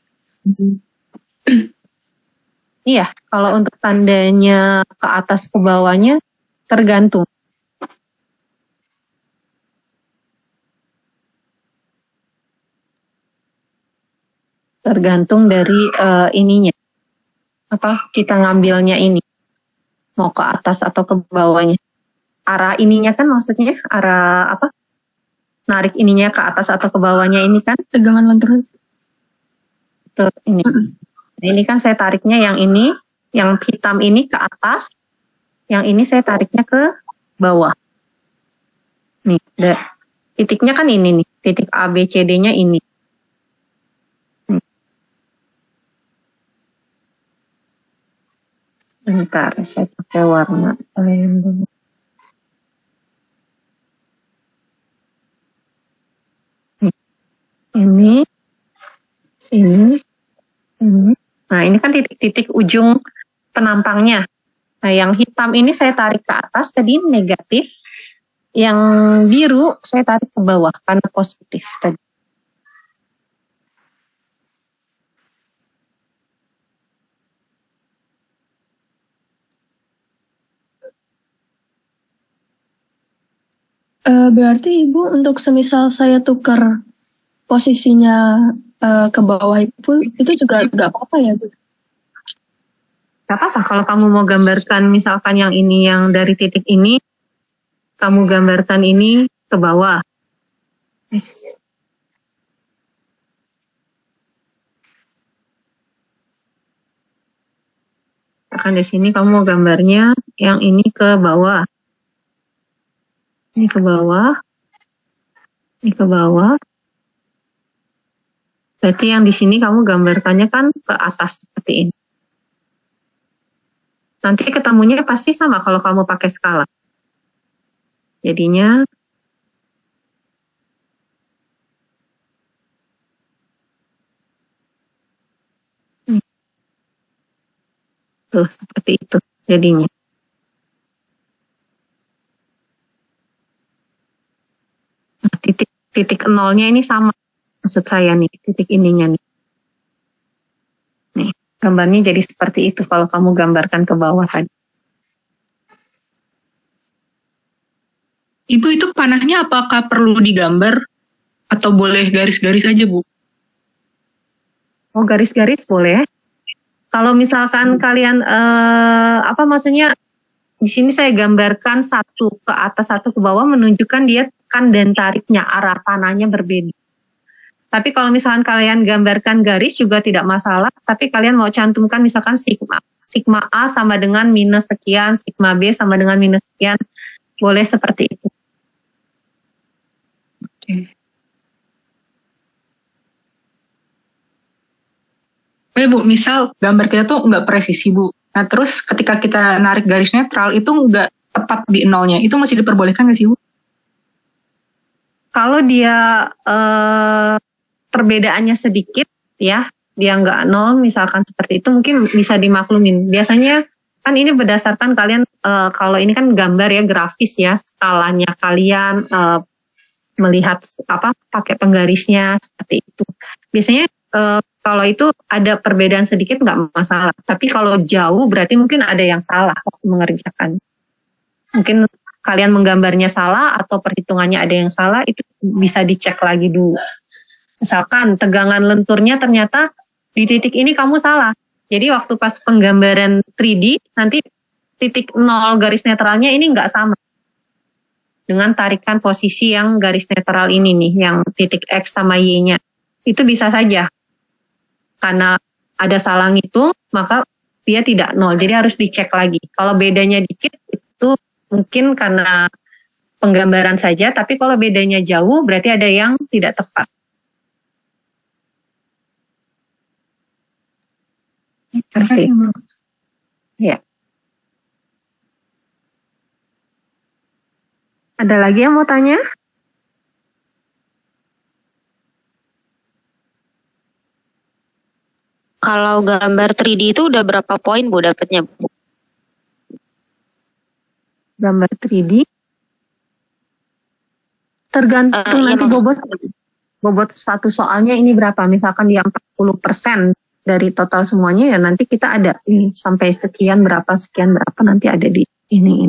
Iya, kalau untuk tandanya ke atas ke bawahnya tergantung. Tergantung dari ininya. Apa kita ngambilnya ini. Mau ke atas atau ke bawahnya. Arah ininya kan maksudnya arah apa? Narik ininya ke atas atau ke bawahnya ini kan? Tegangan lentur. Tuh, ini. Nah, ini kan saya tariknya yang ini, yang hitam ini ke atas, yang ini saya tariknya ke bawah. Nih, titiknya kan ini nih, titik A, B, C, D-nya ini. Bentar, saya pakai warna lain dulu. Ini, sini, ini. Nah, ini kan titik-titik ujung penampangnya. Nah, yang hitam ini saya tarik ke atas, tadi negatif. Yang biru saya tarik ke bawah, karena positif tadi. Berarti Ibu untuk semisal saya tukar posisinya ke bawah itu juga nggak apa-apa ya, Bu? Gak apa-apa kalau kamu mau gambarkan misalkan yang ini yang dari titik ini, kamu gambarkan ini ke bawah. Yes. Akan di sini kamu mau gambarnya yang ini ke bawah. Ini ke bawah. Ini ke bawah. Berarti yang di sini kamu gambarkannya kan ke atas seperti ini. Nanti ketemunya pasti sama kalau kamu pakai skala. Jadinya tuh seperti itu jadinya. Nah, titik nolnya ini sama. Maksud saya nih, titik ininya nih. Nih, gambarnya jadi seperti itu kalau kamu gambarkan ke bawah tadi. Ibu, itu panahnya apakah perlu digambar atau boleh garis-garis aja, Bu? Oh, garis-garis boleh. Kalau misalkan kalian apa maksudnya di sini saya gambarkan satu ke atas satu ke bawah menunjukkan dia kan dan tariknya arah panahnya berbeda. Tapi kalau misalkan kalian gambarkan garis juga tidak masalah. Tapi kalian mau cantumkan misalkan sigma A sama dengan minus sekian, sigma B sama dengan minus sekian, boleh seperti itu. Oke. Bu, misal gambar kita tuh nggak presisi, Bu. Nah, terus ketika kita narik garis netral itu nggak tepat di nolnya, itu masih diperbolehkan nggak sih, Bu? Kalau dia perbedaannya sedikit, ya, dia nggak nol, misalkan seperti itu, mungkin bisa dimaklumin. Biasanya kan ini berdasarkan kalian, kalau ini kan gambar ya, grafis ya, skalanya kalian, melihat pakai penggarisnya seperti itu. Biasanya kalau itu ada perbedaan sedikit nggak masalah. Tapi kalau jauh berarti mungkin ada yang salah waktu mengerjakan. Mungkin kalian menggambarnya salah atau perhitungannya ada yang salah, itu bisa dicek lagi dulu. Misalkan tegangan lenturnya ternyata di titik ini kamu salah. Jadi waktu pas penggambaran 3D nanti titik 0 garis netralnya ini nggak sama dengan tarikan posisi yang garis netral ini nih, yang titik X sama Y-nya. Itu bisa saja. Karena ada salah ngitung, maka dia tidak 0. Jadi harus dicek lagi. Kalau bedanya dikit, itu mungkin karena penggambaran saja. Tapi kalau bedanya jauh, berarti ada yang tidak tepat. Terima kasih, Bu. Ya. Ada lagi yang mau tanya? Kalau gambar 3D itu udah berapa poin Bu dapatnya, Bu? Gambar 3D tergantung Iya, nanti bobot satu soalnya ini berapa. Misalkan dia 40% dari total semuanya, ya nanti kita ada sampai sekian berapa nanti ada di ini.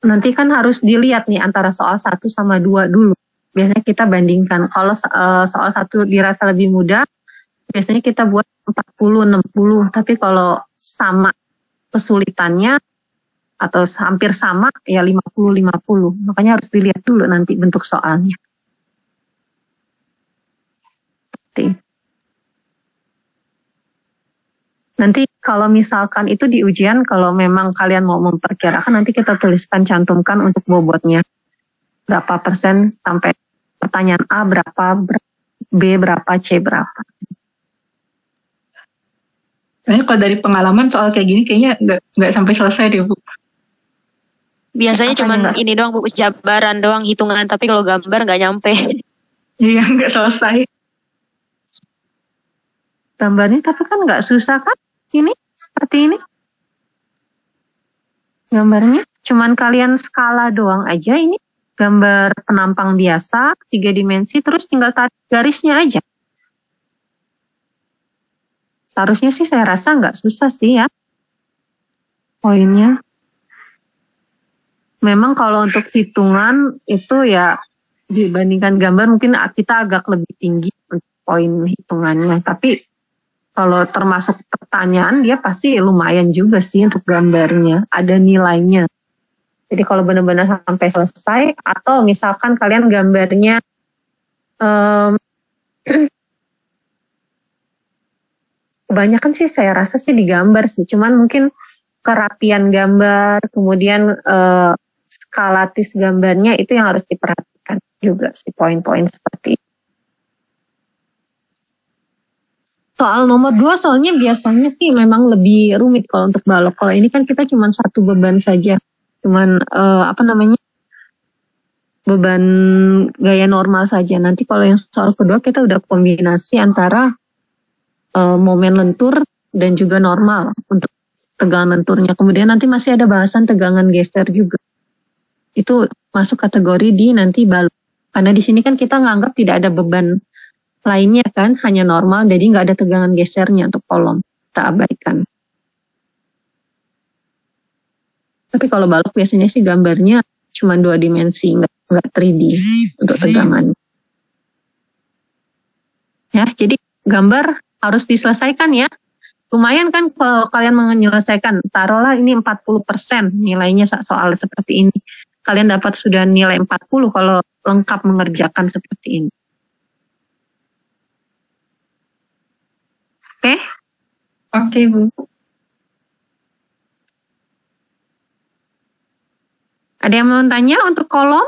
Nanti kan harus dilihat nih antara soal 1 sama 2 dulu. Biasanya kita bandingkan. Kalau soal 1 dirasa lebih mudah, biasanya kita buat 40-60. Tapi kalau sama kesulitannya atau hampir sama, ya 50-50. Makanya harus dilihat dulu nanti bentuk soalnya. Nanti kalau misalkan itu di ujian, kalau memang kalian mau memperkirakan, nanti kita tuliskan, cantumkan untuk bobotnya. Berapa persen sampai pertanyaan A berapa, B berapa, C berapa. Soalnya kalau dari pengalaman soal kayak gini kayaknya nggak sampai selesai deh, Bu. Biasanya cuma ini doang Bu, jabaran doang, hitungan. Tapi kalau gambar nggak nyampe. Iya, nggak selesai. Gambarnya tapi kan nggak susah kan? Ini seperti ini. Gambarnya cuman kalian skala doang aja ini. Gambar penampang biasa, 3 dimensi, terus tinggal tarik garisnya aja. Seharusnya sih saya rasa nggak susah sih ya. Poinnya. Memang kalau untuk hitungan itu ya dibandingkan gambar mungkin kita agak lebih tinggi untuk poin hitungannya. Tapi kalau termasuk pertanyaan dia pasti lumayan juga sih untuk gambarnya. Ada nilainya. Jadi kalau benar-benar sampai selesai atau misalkan kalian gambarnya kebanyakan sih saya rasa sih digambar sih. Cuman mungkin kerapian gambar, kemudian skalatis gambarnya itu yang harus diperhatikan juga sih, poin-poin seperti itu. Soal nomor 2 soalnya biasanya sih memang lebih rumit kalau untuk balok. Kalau ini kan kita cuma satu beban saja. Cuman beban gaya normal saja. Nanti kalau yang soal kedua kita udah kombinasi antara momen lentur dan juga normal untuk tegangan lenturnya. Kemudian nanti masih ada bahasan tegangan geser juga. Itu masuk kategori di nanti balok. Karena di sini kan kita nganggap tidak ada beban lainnya kan, hanya normal, jadi nggak ada tegangan gesernya untuk kolom. Kita abaikan. Tapi kalau balok biasanya sih gambarnya cuma 2 dimensi, nggak 3D untuk tegangan. Ya, jadi gambar harus diselesaikan ya. Lumayan kan kalau kalian menyelesaikan, taruhlah ini 40% nilainya soal seperti ini. Kalian dapat sudah nilai 40 kalau lengkap mengerjakan seperti ini. Oke? Oke, Bu. Ada yang mau tanya untuk kolom?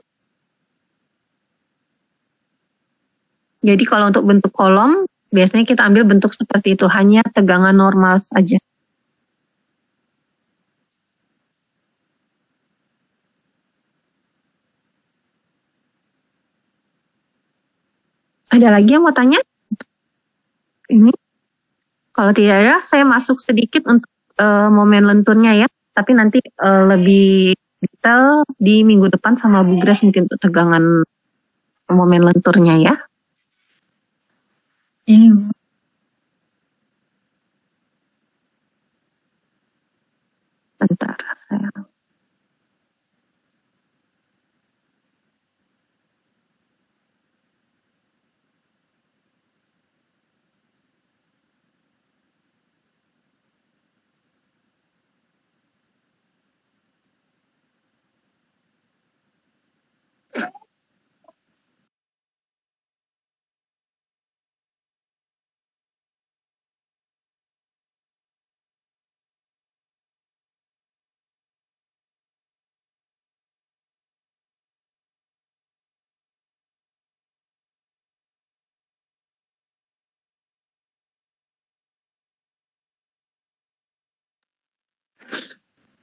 Jadi kalau untuk bentuk kolom, biasanya kita ambil bentuk seperti itu, hanya tegangan normal saja. Ada lagi yang mau tanya? Ini? Kalau tidak ada, saya masuk sedikit untuk momen lenturnya ya. Tapi nanti lebih detail di minggu depan sama Bu Grace mungkin untuk tegangan momen lenturnya ya. Ini Bentar, saya.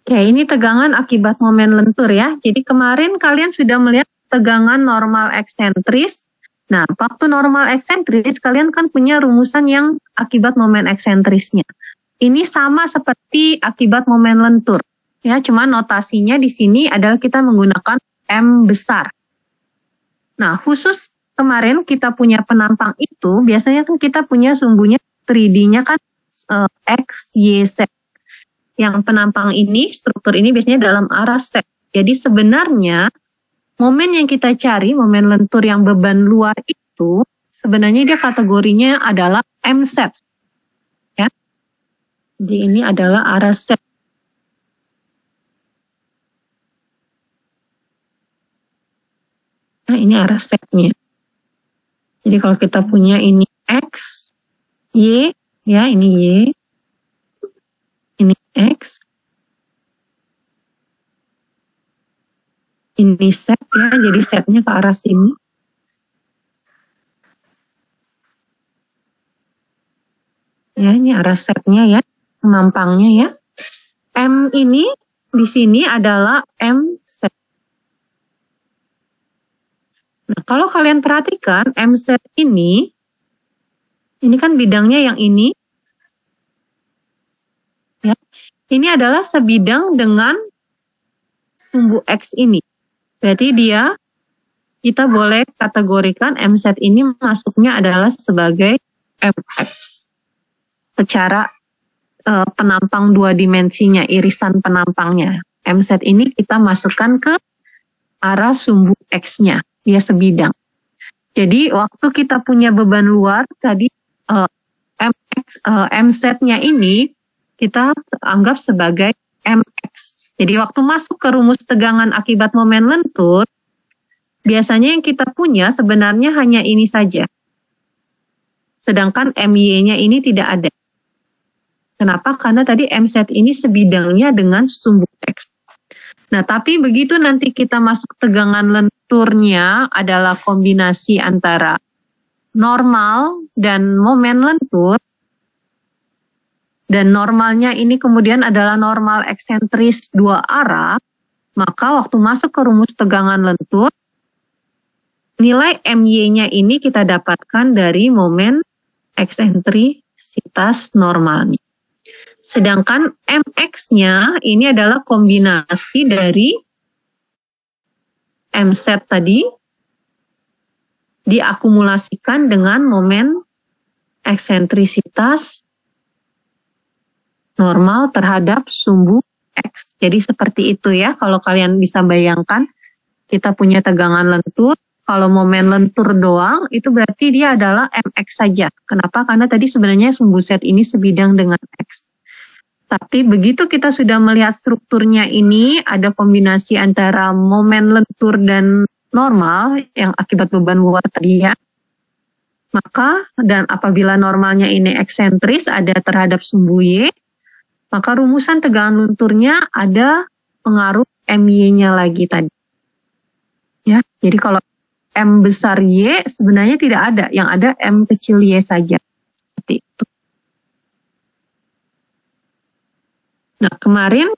Oke, ini tegangan akibat momen lentur ya. Jadi kemarin kalian sudah melihat tegangan normal eksentris. Nah, waktu normal eksentris kalian kan punya rumusan yang akibat momen eksentrisnya. Ini sama seperti akibat momen lentur. Ya, cuma notasinya di sini adalah kita menggunakan M besar. Nah, khusus kemarin kita punya penampang itu, biasanya kan kita punya sumbunya 3D-nya kan X, Y, Z. Yang penampang ini, struktur ini biasanya dalam arah Z. Jadi sebenarnya momen yang kita cari, momen lentur yang beban luar itu, sebenarnya dia kategorinya adalah MZ. Ya. Jadi ini adalah arah Z. Nah, ini arah Z-nya. Jadi kalau kita punya ini X, Y, ya ini Y, ini X, ini Z ya, jadi Z-nya ke arah sini. Ya, ini arah Z-nya ya, penampangnya ya. M ini di sini adalah MZ. Nah, kalau kalian perhatikan MZ ini kan bidangnya yang ini. Ya. Ini adalah sebidang dengan sumbu X ini. Berarti kita boleh kategorikan MZ ini masuknya adalah sebagai MX. Secara penampang dua dimensinya, irisan penampangnya. MZ ini kita masukkan ke arah sumbu X-nya. Dia sebidang. Jadi waktu kita punya beban luar, tadi MZ-nya ini kita anggap sebagai MX. Jadi waktu masuk ke rumus tegangan akibat momen lentur, biasanya yang kita punya sebenarnya hanya ini saja. Sedangkan MY-nya ini tidak ada. Kenapa? Karena tadi MZ ini sebidangnya dengan sumbu X. Nah, tapi begitu nanti kita masuk tegangan lenturnya adalah kombinasi antara normal dan momen lentur, dan normalnya ini kemudian adalah normal eksentris dua arah, maka waktu masuk ke rumus tegangan lentur, nilai MY-nya ini kita dapatkan dari momen eksentrisitas normalnya. Sedangkan MX-nya ini adalah kombinasi dari MZ tadi diakumulasikan dengan momen eksentrisitas normal terhadap sumbu X. Jadi seperti itu ya, kalau kalian bisa bayangkan, kita punya tegangan lentur, kalau momen lentur doang, itu berarti dia adalah MX saja. Kenapa? Karena tadi sebenarnya sumbu Z ini sebidang dengan X. Tapi begitu kita sudah melihat strukturnya ini, ada kombinasi antara momen lentur dan normal, yang akibat beban luar tadi ya. Maka, dan apabila normalnya ini eksentris, ada terhadap sumbu Y, maka rumusan tegangan lenturnya ada pengaruh MY-nya lagi tadi. Ya, jadi kalau M besar Y sebenarnya tidak ada, yang ada M kecil Y saja. Seperti itu. Nah, kemarin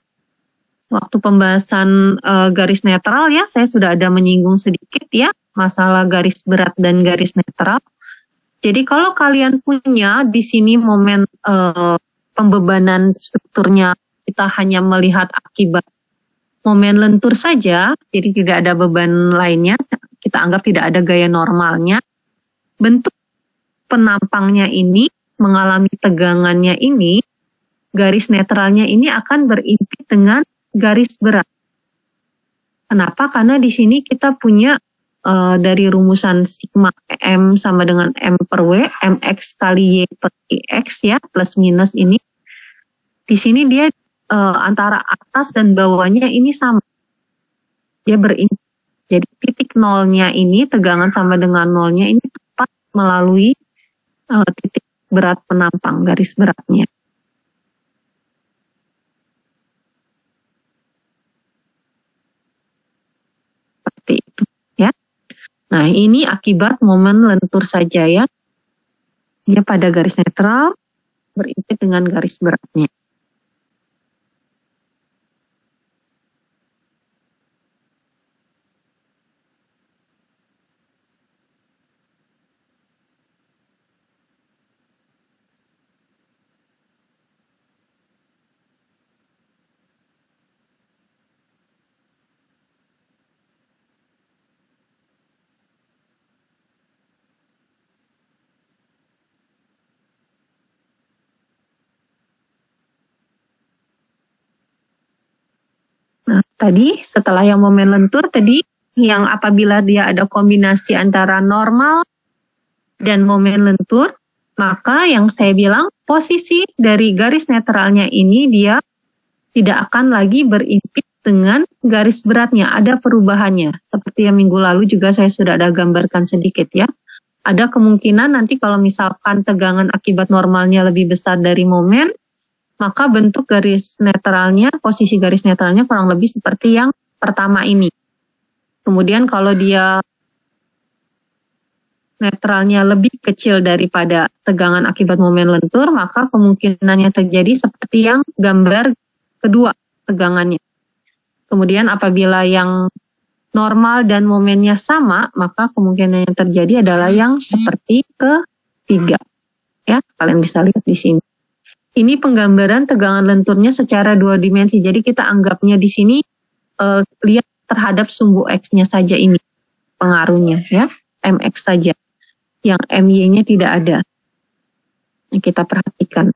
waktu pembahasan garis netral ya, saya sudah ada menyinggung sedikit ya masalah garis berat dan garis netral. Jadi kalau kalian punya di sini momen pembebanan strukturnya, kita hanya melihat akibat momen lentur saja, jadi tidak ada beban lainnya, kita anggap tidak ada gaya normalnya, bentuk penampangnya ini mengalami tegangannya ini, garis netralnya ini akan berimpit dengan garis berat. Kenapa? Karena di sini kita punya dari rumusan sigma M sama dengan M per W, MX kali Y per IX ya, plus minus ini. Di sini dia antara atas dan bawahnya ini sama. Dia berimpit. Jadi titik nolnya ini, tegangan sama dengan nolnya ini tepat melalui titik berat penampang, garis beratnya. Seperti itu ya. Nah, ini akibat momen lentur saja ya. Dia pada garis netral berimpit dengan garis beratnya. Nah, tadi setelah yang momen lentur tadi, yang apabila dia ada kombinasi antara normal dan momen lentur, maka yang saya bilang posisi dari garis netralnya ini dia tidak akan lagi berimpit dengan garis beratnya, ada perubahannya. Seperti yang minggu lalu juga saya sudah ada gambarkan sedikit ya. Ada kemungkinan nanti kalau misalkan tegangan akibat normalnya lebih besar dari momen, maka bentuk garis netralnya, posisi garis netralnya kurang lebih seperti yang pertama ini. Kemudian kalau dia netralnya lebih kecil daripada tegangan akibat momen lentur, maka kemungkinannya terjadi seperti yang gambar kedua tegangannya. Kemudian apabila yang normal dan momennya sama, maka kemungkinan yang terjadi adalah yang seperti ketiga. Ya, kalian bisa lihat di sini. Ini penggambaran tegangan lenturnya secara dua dimensi. Jadi kita anggapnya di sini lihat terhadap sumbu X-nya saja ini pengaruhnya ya, MX saja. Yang MY-nya tidak ada. Yang kita perhatikan.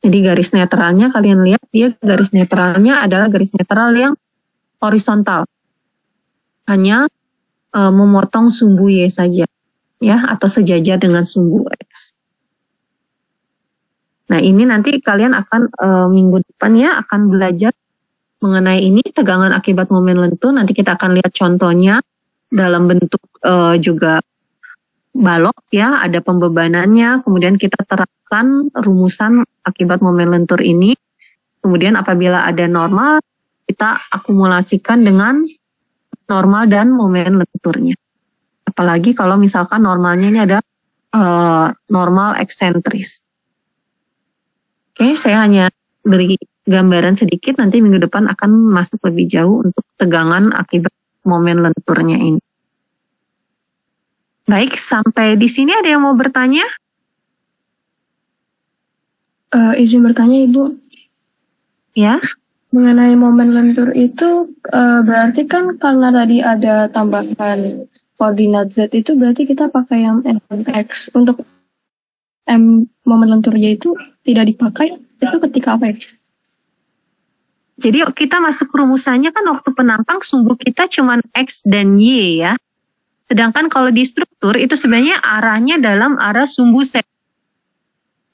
Jadi garis netralnya kalian lihat dia garis netralnya adalah garis netral yang horizontal. Hanya memotong sumbu Y saja ya, atau sejajar dengan sumbu X. Nah, ini nanti kalian akan minggu depan ya akan belajar mengenai ini tegangan akibat momen lentur. Nanti kita akan lihat contohnya dalam bentuk juga balok ya, ada pembebanannya. Kemudian kita terapkan rumusan akibat momen lentur ini. Kemudian apabila ada normal, kita akumulasikan dengan normal dan momen lenturnya. Apalagi kalau misalkan normalnya ini ada normal eksentris. Oke, saya hanya beri gambaran sedikit, nanti minggu depan akan masuk lebih jauh untuk tegangan akibat momen lenturnya ini. Baik, sampai di sini ada yang mau bertanya? Izin bertanya Ibu. Ya. Mengenai momen lentur itu berarti kan karena tadi ada tambahan koordinat Z itu berarti kita pakai yang MX. Untuk momen lenturnya itu tidak dipakai, itu ketika apa ya? Jadi kita masuk rumusannya kan waktu penampang sumbu kita cuma X dan Y ya. Sedangkan kalau di struktur itu sebenarnya arahnya dalam arah sumbu Z.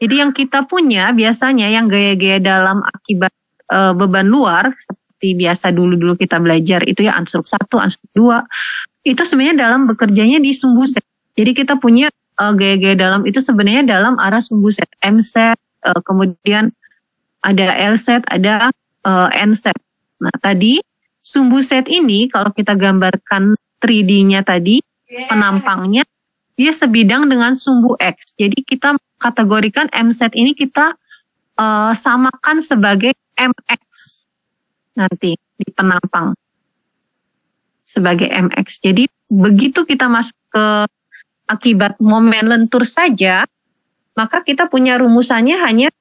Jadi yang kita punya biasanya yang gaya-gaya dalam akibat beban luar, seperti biasa dulu-dulu kita belajar itu ya anstruk 1, anstruk 2, itu sebenarnya dalam bekerjanya di sumbu Z. Jadi kita punya gaya-gaya dalam itu sebenarnya dalam arah sumbu Z, MZ, kemudian ada LZ, ada NZ. Nah tadi sumbu Z ini kalau kita gambarkan 3D-nya tadi, penampangnya, dia sebidang dengan sumbu X. Jadi kita kategorikan MZ ini kita samakan sebagai MX nanti di penampang. Sebagai MX. Jadi begitu kita masuk ke akibat momen lentur saja, maka kita punya rumusannya hanya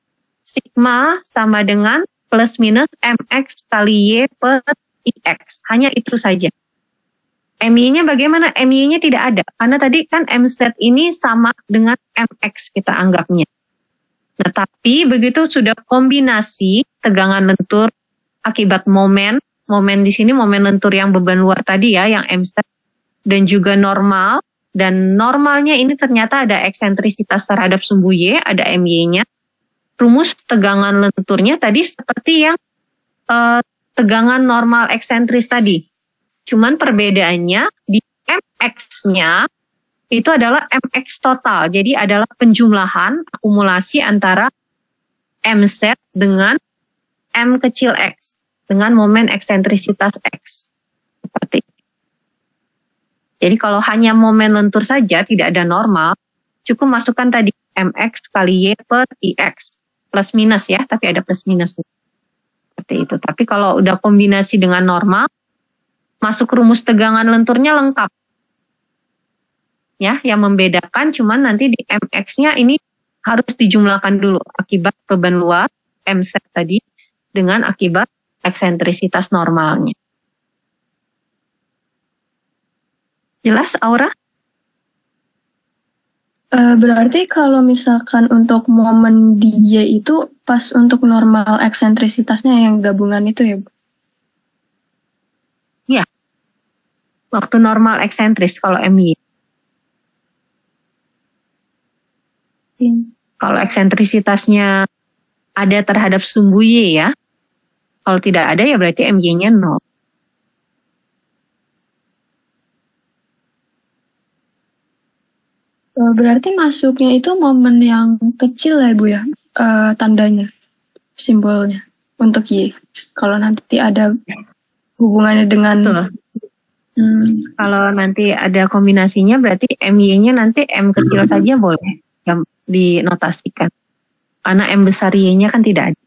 sigma sama dengan plus minus mx kali y per ix. Hanya itu saja. MY-nya bagaimana? MY-nya tidak ada. Karena tadi kan MZ ini sama dengan MX kita anggapnya. Nah, tapi begitu sudah kombinasi tegangan lentur akibat momen di sini momen lentur yang beban luar tadi ya, yang MZ, dan juga normal. Dan normalnya ini ternyata ada eksentrisitas terhadap sumbu Y, ada MY-nya. Rumus tegangan lenturnya tadi seperti yang tegangan normal eksentris tadi. Cuman perbedaannya di MX-nya itu adalah MX total. Jadi adalah penjumlahan akumulasi antara MZ dengan M kecil X. Dengan momen eksentrisitas X. Seperti itu. Jadi kalau hanya momen lentur saja tidak ada normal, cukup masukkan tadi MX kali Y per IX. Plus minus ya, tapi ada plus minus. Seperti itu. Tapi kalau udah kombinasi dengan normal, masuk rumus tegangan lenturnya lengkap. Ya, yang membedakan cuman nanti di MX-nya ini harus dijumlahkan dulu akibat beban luar MZ tadi dengan akibat eksentrisitas normalnya. Jelas, Aura? Berarti kalau misalkan untuk momen di Y itu pas untuk normal eksentrisitasnya yang gabungan itu ya, Bu? Ya. Waktu normal eksentris kalau MY. Kalau eksentrisitasnya ada terhadap sumbu Y ya. Kalau tidak ada ya berarti MY-nya 0. Berarti masuknya itu momen yang kecil ya Bu ya, tandanya, simbolnya untuk Y. Kalau nanti ada hubungannya dengan... Betul. Kalau nanti ada kombinasinya berarti MY-nya nanti M kecil saja boleh yang dinotasikan. Karena M besar Y-nya kan tidak ada.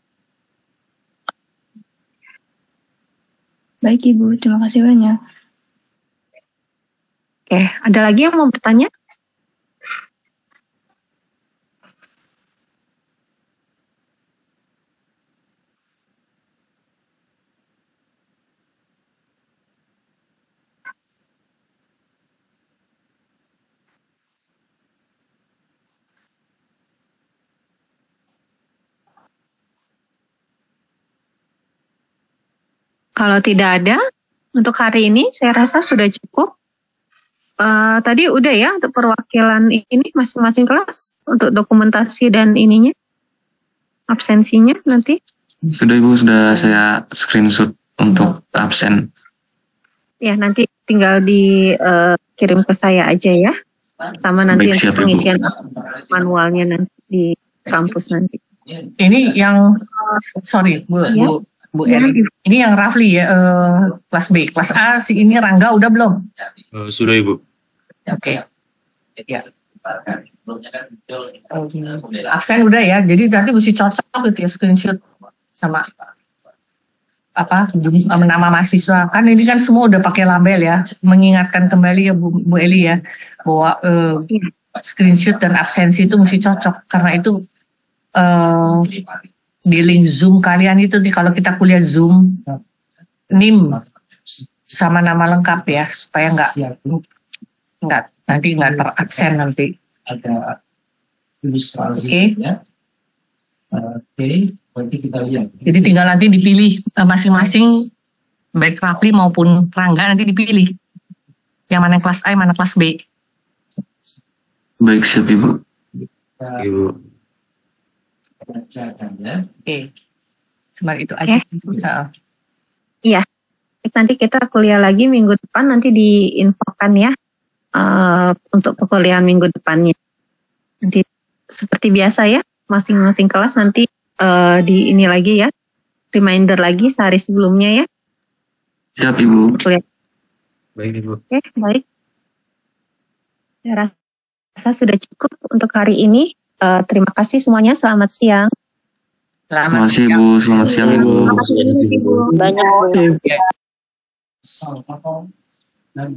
Baik Ibu, terima kasih banyak. Oke, ada lagi yang mau bertanya? Kalau tidak ada, untuk hari ini saya rasa sudah cukup. Tadi udah ya untuk perwakilan ini masing-masing kelas untuk dokumentasi dan ininya, absensinya nanti. Sudah Ibu, sudah saya screenshot untuk absen. Ya nanti tinggal dikirim ke saya aja ya, sama nanti Baik, siap, pengisian manualnya nanti di kampus nanti. Ini yang sorry Bu, Ya. Bu Eri. Ini yang Rafli ya, kelas B. Kelas A si ini Rangga udah belum? Sudah Ibu. Oke. Ya. Absen udah ya. Jadi nanti mesti cocok gitu ya screenshot sama nama mahasiswa. Kan ini kan semua udah pakai label ya. Mengingatkan kembali ya Bu Eli ya bahwa screenshot dan absensi itu mesti cocok karena itu di link Zoom kalian itu nih kalau kita kuliah Zoom NIM sama nama lengkap ya supaya nggak nanti nggak terabsen nanti. Oke. Nanti kita lihat. Jadi tinggal nanti dipilih masing-masing baik Rafli maupun Rangga nanti dipilih yang mana kelas A, yang mana kelas B. Baik, siap Ibu. Ibu. Oke. Cuma itu aja. Iya. Nanti kita kuliah lagi minggu depan, nanti diinfokan ya untuk perkuliahan minggu depannya. Nanti seperti biasa ya, masing-masing kelas nanti di ini lagi ya, reminder lagi sehari sebelumnya ya. Siap Ibu. Kuliah. Baik Ibu. Oke, baik. Saya rasa sudah cukup untuk hari ini. Terima kasih semuanya, selamat siang. Terima kasih Ibu, selamat siang Ibu. Banyak Bu. Oke. Salah apa? Dan